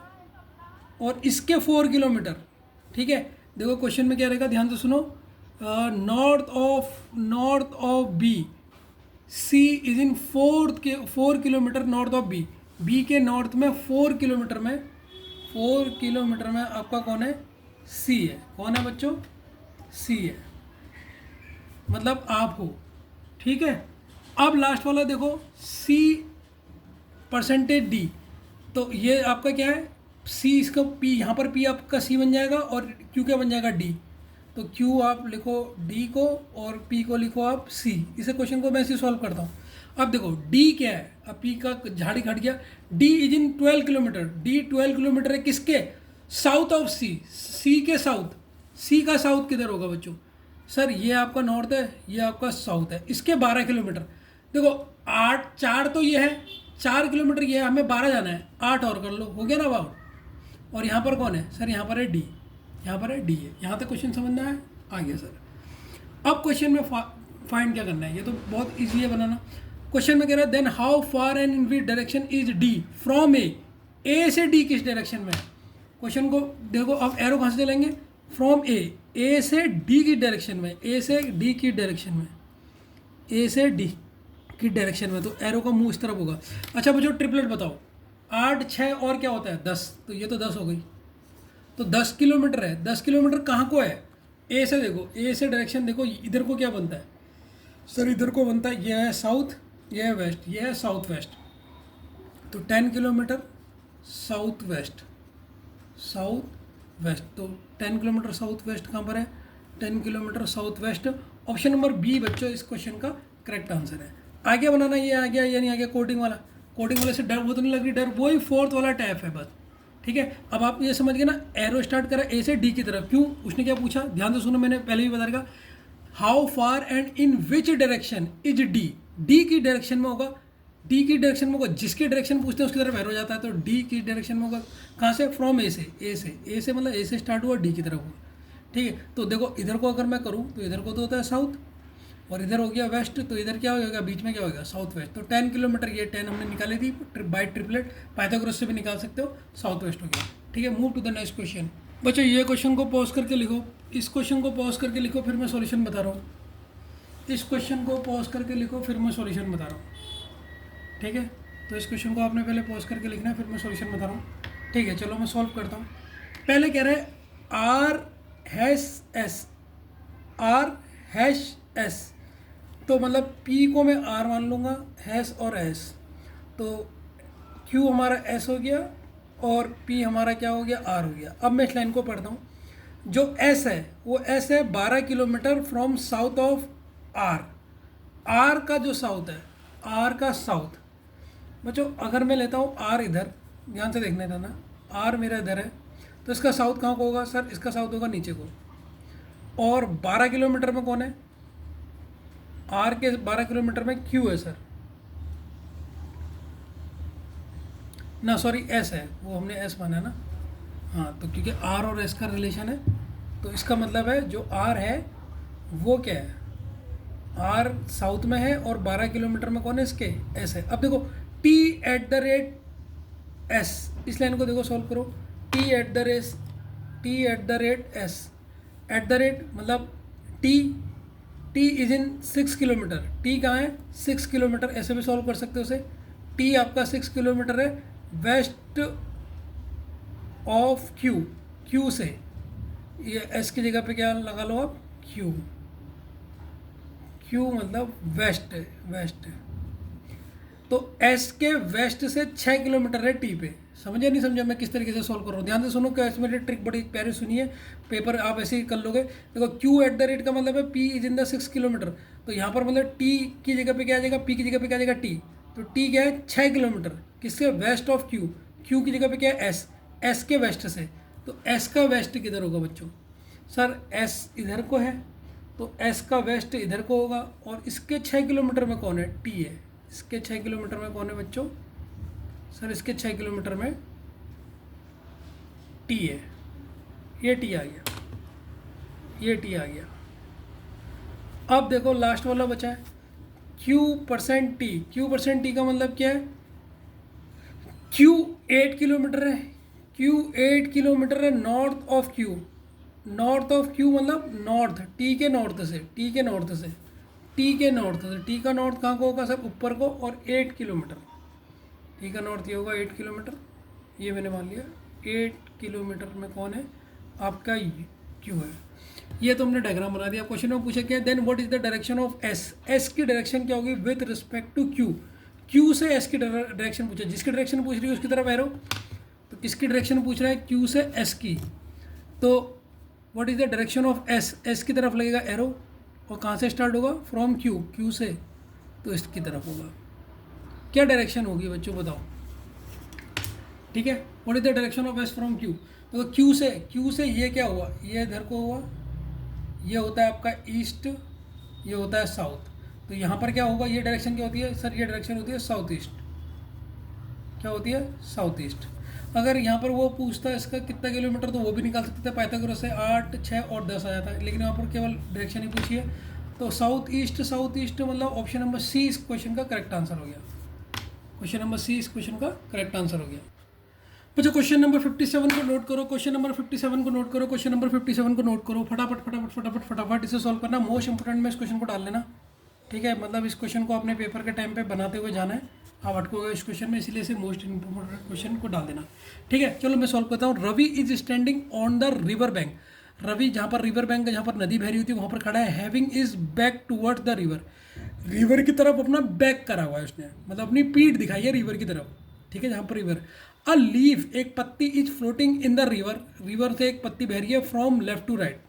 और इसके 4 किलोमीटर, ठीक है। देखो क्वेश्चन में क्या रहेगा, ध्यान से सुनो, north of B, C is in 4 kilometre north of B. B के नॉर्थ में 4 किलोमीटर में, 4 किलोमीटर में आपका कौन है? सी है। कौन है बच्चों? सी है, मतलब आप हो, ठीक है। अब लास्ट वाला देखो, सी परसेंटेज डी। तो ये आपका क्या है? सी, इसका पी, यहाँ पर पी आपका सी बन जाएगा और क्यू क्या बन जाएगा? डी। तो क्यू आप लिखो डी को और पी को लिखो आप सी। इसे क्वेश्चन को मैं ऐसे सॉल्व करता हूँ। अब देखो डी क्या है? अब पी का झाड़ी हट गया। D is in 12 kilometre. D 12 kilometre है किसके? साउथ ऑफ सी। सी के साउथ। सी का साउथ किधर होगा बच्चों? सर ये आपका नॉर्थ है, ये आपका साउथ है। इसके 12 किलोमीटर। देखो 8, 4 तो ये है, 4 किलोमीटर ये है, हमें 12 जाना है, 8 और कर लो, हो गया ना अबाउट। और यहाँ पर कौन है? सर यहाँ पर है डी, यहाँ पर है डी है। यहाँ तक क्वेश्चन समझना है? आ गया सर। अब क्वेश्चन में फाइंड क्या करना है, ये तो बहुत ईजी है बनाना। क्वेश्चन में कह रहा है then how far and in which direction is D from A. A से डी किस डायरेक्शन में है? क्वेश्चन को देखो, अब एरो कहाँ से चलेंगे? फ्रॉम ए से डी की डायरेक्शन में, ए से डी की डायरेक्शन में, ए से डी की डायरेक्शन में। तो एरो का मुंह इस तरफ होगा। अच्छा बच्चों ट्रिपलेट बताओ, 8, 6 और क्या होता है? 10। तो ये तो 10 हो गई। तो 10 किलोमीटर है। 10 किलोमीटर कहाँ को है? ए से देखो, ए से डायरेक्शन देखो, इधर को क्या बनता है? सर इधर को बनता है, यह है साउथ, यह है वेस्ट, यह है साउथ वेस्ट। तो 10 kilometre south west, south west. तो 10 किलोमीटर साउथ वेस्ट कहाँ पर है? 10 kilometre south west. Option number B बच्चों इस क्वेश्चन का करेक्ट आंसर है। आगे बनाना, ये आ गया या नहीं आ गया? कोडिंग वाला, कोडिंग वाले से डर वो तो नहीं लग रही डर, वही 4th वाला टैप है बस, ठीक है। अब आप ये समझ गए ना, एरो स्टार्ट करा ए से डी की तरफ। क्यों? उसने क्या पूछा? ध्यान से सुनो, मैंने पहले भी बता रखा, how far and in which direction is D. D की डायरेक्शन में होगा, डी की डायरेक्शन में होगा, जिसकी डायरेक्शन पूछते हैं उसकी तरफ एरो जाता है। तो डी की डायरेक्शन में होगा कहाँ से? फ्रॉम ए से। ए से मतलब ए से स्टार्ट हुआ, डी की तरफ हुआ, ठीक है। तो देखो इधर को अगर मैं करूँ तो इधर को तो होता है साउथ और इधर हो गया वेस्ट, तो इधर क्या होगा? बीच में क्या होगा? South west. तो 10 किलोमीटर, ये 10 हमने निकाली थी बाय ट्रिपलेट, पाइथागोरस से भी निकाल सकते हो, साउथ वेस्ट हो गया, ठीक है। Move to the next question. बच्चों ये क्वेश्चन को पॉज करके लिखो, इस क्वेश्चन को पॉज करके लिखो, फिर मैं सॉल्यूशन बता रहा हूँ। इस क्वेश्चन को पॉज करके लिखो, फिर मैं सॉल्यूशन बता रहा हूँ, ठीक है। तो इस क्वेश्चन को आपने पहले पॉज करके लिखना है, फिर मैं सॉल्यूशन बता रहा हूँ, ठीक है। चलो मैं सॉल्व करता हूँ। पहले कह रहे हैं आर हैश एस। तो मतलब P को मैं R मान लूँगा, हैश और S। तो Q हमारा S हो गया और P हमारा क्या हो गया? R हो गया। अब मैं इस लाइन को पढ़ता हूँ। जो S है वो S है 12 kilometre from south of R। R का जो साउथ है, R का साउथ बच्चों, अगर मैं लेता हूँ R इधर, ध्यान से देखने देना, R मेरा इधर है, तो इसका साउथ कहाँ को होगा? सर इसका साउथ होगा नीचे को। और 12 किलोमीटर में कौन है? आर के 12 किलोमीटर में क्यू है सर, ना सॉरी एस है, वो हमने एस माना है ना, हाँ, तो क्योंकि आर और एस का रिलेशन है, तो इसका मतलब है जो आर है वो क्या है, आर साउथ में है और 12 किलोमीटर में कौन है इसके, एस है। अब देखो T at the rate S, इस लाइन को देखो सॉल्व करो, T at the race, T at the rate S, at the rate मतलब T, T is in 6 kilometre, T कहाँ है 6 किलोमीटर, ऐसे भी सॉल्व कर सकते हो उसे, टी आपका 6 किलोमीटर है वेस्ट ऑफ क्यू, क्यू से, ये एस की जगह पे क्या लगा लो आप, क्यू, क्यू मतलब वेस्ट है, वेस्ट है। तो एस के वेस्ट से 6 किलोमीटर है टी पे। समझे नहीं समझे मैं किस तरीके से सॉल्व कर रहा हूँ, ध्यान से सुनो, क्या मेरी ट्रिक बड़ी प्यारी सुनिए, पेपर आप ऐसे ही कर लोगे। देखो क्यू एट द रेट का मतलब है P is in the 6 kilometre, तो यहाँ पर मतलब टी की जगह पे क्या आ जाएगा, पी की जगह पे क्या आ जाएगा टी, तो टी क्या है 6 किलोमीटर, किसके वेस्ट ऑफ क्यू, क्यू की जगह पे क्या है एस, एस के वेस्ट से, तो एस का वेस्ट किधर होगा बच्चों, सर एस इधर को है, तो एस का वेस्ट इधर को होगा, और इसके 6 किलोमीटर में कौन है, टी है, इसके 6 किलोमीटर में कौन है बच्चों, सर इसके 6 किलोमीटर में टी है, ये टी आ गया, ये टी आ गया। अब देखो लास्ट वाला बचा है Q percent T, Q percent T का मतलब क्या है, क्यू 8 किलोमीटर है, क्यू 8 किलोमीटर है north of Q, north of Q मतलब नॉर्थ, टी के नॉर्थ से, टी के नॉर्थ से, टी के नॉर्थ से, टी का नॉर्थ कहाँ को होगा सर, ऊपर को, और 8 किलोमीटर, टी का नॉर्थ ये होगा 8 किलोमीटर, ये मैंने मान लिया 8 किलोमीटर में कौन है आपका क्यू है। ये तो हमने डायग्राम बना दिया। क्वेश्चन में पूछा क्या, then what is the direction of S, S की डायरेक्शन क्या होगी with respect to Q, Q से एस की डायरेक्शन पूछा, जिसकी डायरेक्शन पूछ रही है उसकी तरफ एरो, तो किसकी डायरेक्शन पूछ रहा है, क्यू से एस की, तो what is the direction of S, S की तरफ लगेगा एरो, और कहाँ से स्टार्ट होगा, फ्रॉम क्यू, क्यू से, तो इसकी तरफ होगा। क्या डायरेक्शन होगी बच्चों बताओ, ठीक है, what is the direction of S from Q, तो क्यू से, क्यू से ये क्या हुआ, ये इधर को हुआ, ये होता है आपका ईस्ट, ये होता है साउथ, तो यहाँ पर क्या होगा, ये डायरेक्शन क्या होती है सर, ये डायरेक्शन होती है साउथ ईस्ट, क्या होती है साउथ ईस्ट। अगर यहाँ पर वो पूछता है इसका कितना किलोमीटर, तो वो भी निकाल सकते थे पाइथागोरस से, 8, 6 और 10 आ जाता है, लेकिन यहाँ पर केवल डायरेक्शन ही पूछी है, तो साउथ ईस्ट, साउथ ईस्ट मतलब ऑप्शन नंबर सी इस क्वेश्चन का करेक्ट आंसर हो गया, क्वेश्चन नंबर सी इस क्वेश्चन का करेक्ट आंसर हो गया। बच्चों क्वेश्चन नंबर 57 को नोट करो, क्वेश्चन नंबर 57 को नोट करो, क्वेश्चन नंबर 57 को नोट करो, फटाफट फटाफट फटाफट फटाफट इसे सॉल्व करना, मोस्ट इंपोर्टेंट में इस क्वेश्चन को डाल लेना, ठीक है, मतलब इस क्वेश्चन को अपने पेपर के टाइम पे बनाते हुए जाना है, आप अटकोगे इस क्वेश्चन में, इसलिए इसे मोस्ट इंपोर्टेंट क्वेश्चन को डाल देना, ठीक है। चलो मैं सॉल्व करता हूँ। Ravi is standing on the river bank, Ravi जहाँ पर रिवर बैंक, जहाँ पर नदी बह रही होती है वहाँ पर खड़ा है, having is back towards the river, river की तरफ अपना बैक करा हुआ है उसने, मतलब अपनी पीठ दिखाई है रिवर की तरफ, ठीक है, जहाँ पर रिवर, अ लीफ एक पत्ती is floating in the river, river से एक पत्ती बह रही है फ्रॉम लेफ्ट टू राइट,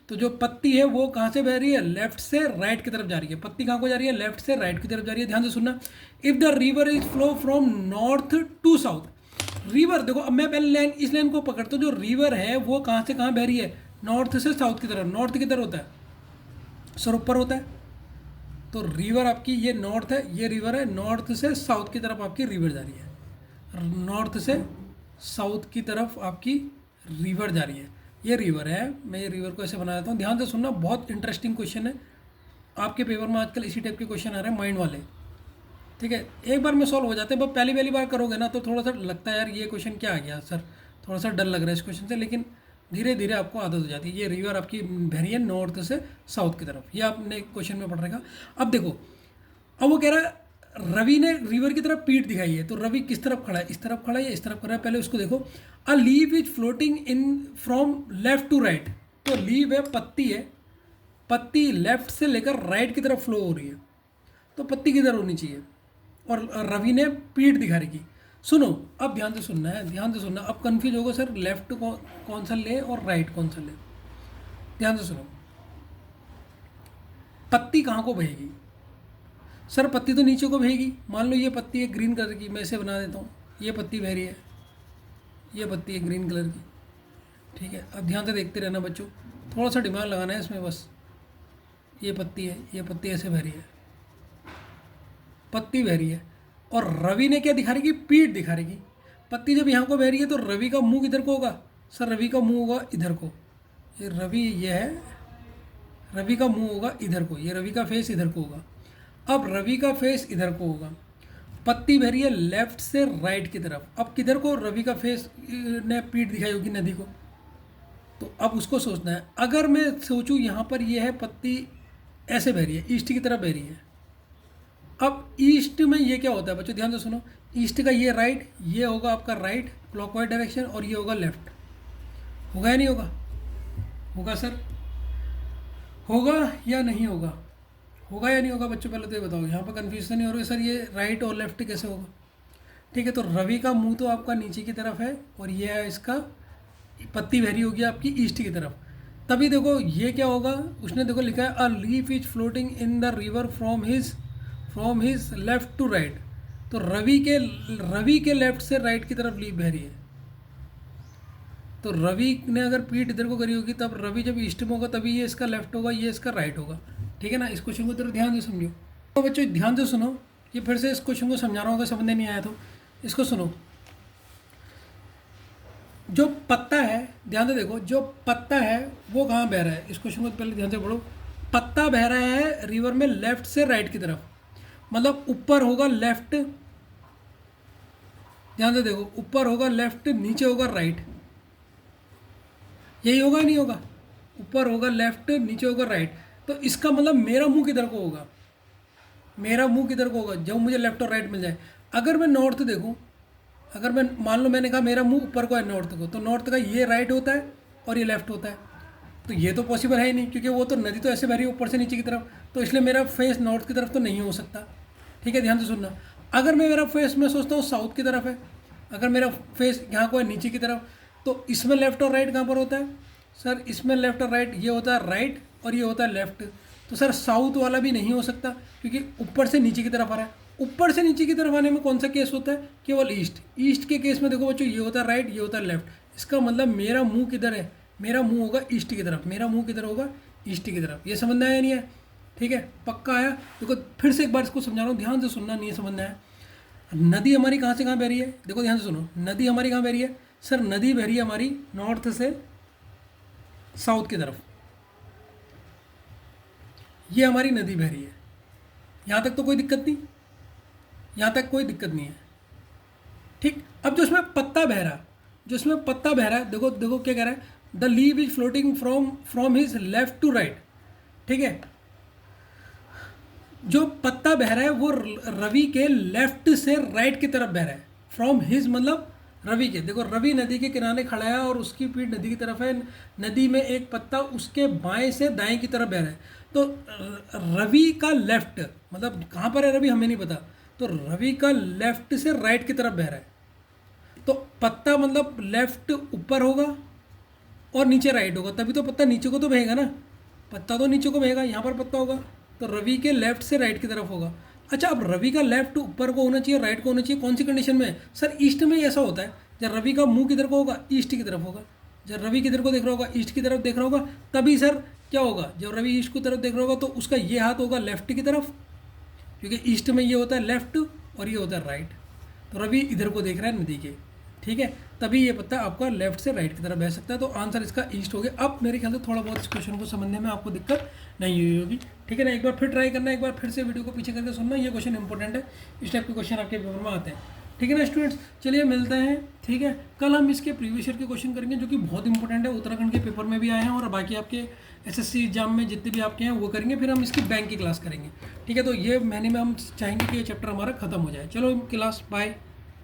तो जो पत्ती है वो कहाँ से बह रही है, लेफ्ट से राइट की तरफ जा रही है, पत्ती कहाँ को जा रही है, लेफ्ट से राइट की तरफ जा रही है, ध्यान से सुनना। If the river is flow from north to south, river देखो, अब मैं पहले लाइन इस लाइन को पकड़ता हूँ, जो रिवर है वो कहाँ से कहाँ बह रही है, नॉर्थ से साउथ की तरफ, नॉर्थ किधर होता है सर, ऊपर होता है, तो रिवर आपकी ये नॉर्थ है, ये रिवर है, नॉर्थ से साउथ की तरफ आपकी रिवर जा रही है, नॉर्थ से साउथ की तरफ आपकी रिवर जा रही है, ये रिवर है, मैं ये रिवर को ऐसे बना देता हूँ, ध्यान से सुनना, बहुत इंटरेस्टिंग क्वेश्चन है, आपके पेपर में आजकल इसी टाइप के क्वेश्चन आ रहे हैं माइंड वाले, ठीक है, एक बार में सॉल्व हो जाते हैं, बस पहली पहली बार करोगे ना तो थोड़ा सा लगता है यार ये क्वेश्चन क्या आ गया सर, थोड़ा सा डर लग रहा है इस क्वेश्चन से, लेकिन धीरे धीरे आपको आदत हो जाती है। ये रिवर आपकी बह रही है नॉर्थ से साउथ की तरफ, ये आपने क्वेश्चन में पढ़ रहेगा। अब देखो, अब वो कह रहा है रवि ने रिवर की तरफ पीठ दिखाई है, तो रवि किस तरफ खड़ा है, इस तरफ खड़ा है या इस तरफ खड़ा है, पहले उसको देखो। A leaf is floating in from left to right, तो लीव है पत्ती है, पत्ती लेफ्ट से लेकर राइट की तरफ फ्लो हो रही है, तो पत्ती किधर होनी चाहिए, और रवि ने पीठ दिखा रखी। सुनो अब ध्यान से सुनना है, ध्यान से सुनना, अब कंफ्यूज होगा सर लेफ्ट कौन सा ले और राइट कौन सा ले, ध्यान से सुनो। पत्ती कहाँ को बहेगी सर, पत्ती तो नीचे को बहेगी, मान लो ये पत्ती है ग्रीन कलर की, मैं इसे बना देता हूँ, ये पत्ती बह रही है, ये पत्ती है ग्रीन कलर की, ठीक है। अब ध्यान से देखते रहना बच्चों, थोड़ा सा दिमाग लगाना है इसमें बस, ये पत्ती है, ये पत्ती ऐसे बह रही है, पत्ती बह रही है, और रवि ने क्या दिखा रही, पीठ दिखा रही। पत्ती जब यहाँ को बह रही है तो रवि का मुंह किधर को होगा, सर रवि का मुंह होगा इधर को, ये रवि ये है, रवि का मुंह होगा इधर को, ये रवि का फेस इधर को होगा। अब रवि का फेस इधर को होगा, पत्ती बह रही है लेफ्ट से राइट की तरफ। अब किधर को, रवि का फेस ने पीठ दिखाई होगी नदी को, तो अब उसको सोचना है। अगर मैं सोचूं यहाँ पर ये है पत्ती ऐसे बह रही है, ईस्ट की तरफ बह रही है। अब ईस्ट में ये क्या होता है बच्चों, ध्यान से सुनो, ईस्ट का ये राइट, ये होगा आपका राइट क्लॉकवाइज डायरेक्शन, और ये होगा लेफ्ट। होगा या नहीं होगा? होगा सर, होगा या नहीं होगा? होगा या नहीं होगा बच्चों, पहले तो ये बताओ, यहाँ पर कन्फ्यूजन नहीं हो रही सर, ये राइट और लेफ्ट कैसे होगा? ठीक है, तो रवि का मुंह तो आपका नीचे की तरफ है, और ये है इसका पत्ती बहरी होगी आपकी ईस्ट की तरफ। तभी देखो ये क्या होगा, उसने देखो लिखा है a leaf is floating in the river from his left to right. तो रवि के लेफ्ट से राइट की तरफ लीफ बह रही है। तो रवि ने अगर पीठ इधर को करी होगी, तब रवि जब ईस्ट में होगा तभी ये इसका लेफ्ट होगा, ये इसका राइट होगा। ठीक है ना, इस क्वेश्चन को जरा ध्यान से समझो। तो बच्चों ध्यान से सुनो, ये फिर से इस क्वेश्चन को समझा रहा हूँ, अगर समझ नहीं आया तो इसको सुनो। जो पत्ता है, ध्यान से देखो, जो पत्ता है वो कहाँ बह रहा है, इस क्वेश्चन को पहले ध्यान से पढ़ो। पत्ता बह रहा है रिवर में लेफ्ट से राइट की तरफ, मतलब ऊपर होगा लेफ्ट, ध्यान से देखो, ऊपर होगा लेफ्ट, नीचे होगा राइट। यही होगा नहीं होगा? ऊपर होगा लेफ्ट, नीचे होगा राइट। तो इसका मतलब मेरा मुंह किधर को होगा, मेरा मुंह किधर को होगा जब मुझे लेफ्ट और राइट मिल जाए। अगर मैं नॉर्थ देखूं, अगर मैं मान लो मैंने कहा मेरा मुंह ऊपर को है नॉर्थ को, तो नॉर्थ का ये राइट होता है और ये लेफ्ट होता है। तो ये तो पॉसिबल है ही नहीं, क्योंकि वो तो नदी तो ऐसे बह रही है ऊपर से नीचे की तरफ, तो इसलिए मेरा फेस नॉर्थ की तरफ तो नहीं हो सकता। ठीक है, ध्यान से सुनना। अगर मेरा फेस मैं सोचता हूँ साउथ की तरफ है, अगर मेरा फेस यहाँ को है नीचे की तरफ, तो इसमें लेफ्ट और राइट कहाँ पर होता है सर? इसमें लेफ्ट और राइट, ये होता है राइट और ये होता है लेफ्ट। तो सर साउथ वाला भी नहीं हो सकता, क्योंकि ऊपर से नीचे की तरफ आ रहा है। ऊपर से नीचे की तरफ आने में कौन सा केस होता है? केवल ईस्ट। ईस्ट के केस में देखो बच्चों, ये होता है राइट, ये होता है लेफ्ट। इसका मतलब मेरा मुंह किधर है? मेरा मुंह होगा ईस्ट की तरफ, मेरा मुंह किधर होगा? ईस्ट की तरफ। ये समझना है या नहीं है? ठीक है, पक्का आया? देखो फिर से एक बार इसको समझा रहा हूँ, ध्यान से सुनना, नहीं समझना है। नदी हमारी कहाँ से कहाँ बह रही है? देखो ध्यान से सुनो, नदी हमारी कहाँ बह रही है सर? नदी बह रही है हमारी नॉर्थ से साउथ की तरफ, ये हमारी नदी बह रही है। यहाँ तक तो कोई दिक्कत नहीं, यहाँ तक कोई दिक्कत नहीं है। ठीक, अब जो इसमें पत्ता बह रहा, जो इसमें पत्ता बह रहा है, देखो देखो क्या कह रहा है, the leave is floating from his left to right. ठीक है, जो पत्ता बह रहा है वो रवि के लेफ्ट से राइट की तरफ बह रहा है। फ्रॉम हिज मतलब रवि के, देखो रवि नदी के किनारे खड़ा है और उसकी पीठ नदी की तरफ है, नदी में एक पत्ता उसके बाएं से दाएं की तरफ बह रहा है। तो रवि का लेफ्ट मतलब कहाँ पर है रवि हमें नहीं पता, तो रवि का लेफ्ट से राइट की तरफ बह रहा है। तो पत्ता मतलब लेफ्ट ऊपर होगा और नीचे राइट होगा, तभी तो पत्ता नीचे को तो बहेगा ना, पत्ता तो नीचे को बहेगा, यहाँ पर पत्ता होगा, तो रवि के लेफ्ट से राइट की तरफ होगा। अच्छा, अब रवि का लेफ्ट ऊपर को होना चाहिए, राइट को होना चाहिए, कौन सी कंडीशन में? सर ईस्ट में ऐसा होता है, जब रवि का मुंह किधर को होगा? ईस्ट की तरफ होगा। जब रवि किधर को देख रहा होगा? ईस्ट की तरफ देख रहा होगा, तभी सर क्या होगा? जब रवि ईस्ट की तरफ देख रहा होगा तो उसका ये हाथ होगा लेफ्ट की तरफ, क्योंकि ईस्ट में ये होता है लेफ्ट और ये होता है राइट। तो रवि इधर को देख रहा है नदी के, ठीक है, तभी ये पत्ता आपका लेफ्ट से राइट की तरफ बह सकता है। तो आंसर इसका ईस्ट हो गया। अब मेरे ख्याल से थोड़ा बहुत इस क्वेश्चन को समझने में आपको दिक्कत नहीं हुई होगी। ठीक है ना, एक बार फिर ट्राई करना, एक बार फिर से वीडियो को पीछे करके सुनना, ये क्वेश्चन इंपॉर्टेंट है, इस टाइप के क्वेश्चन आपके पेपर में आते हैं। ठीक है ना स्टूडेंट्स, चलिए मिलते हैं। ठीक है, कल हम इसके प्रीवियस ईयर के क्वेश्चन करेंगे जो कि बहुत इंपॉर्टेंट है, उत्तराखंड के पेपर में भी आए हैं और बाकी आपके एसएससी एग्जाम में जितने भी आपके हैं वो करेंगे। फिर हम इसकी बैंक की क्लास करेंगे। ठीक है, तो ये महीने में हम चाहेंगे कि ये चैप्टर हमारा खत्म हो जाए। चलो क्लास, बाय।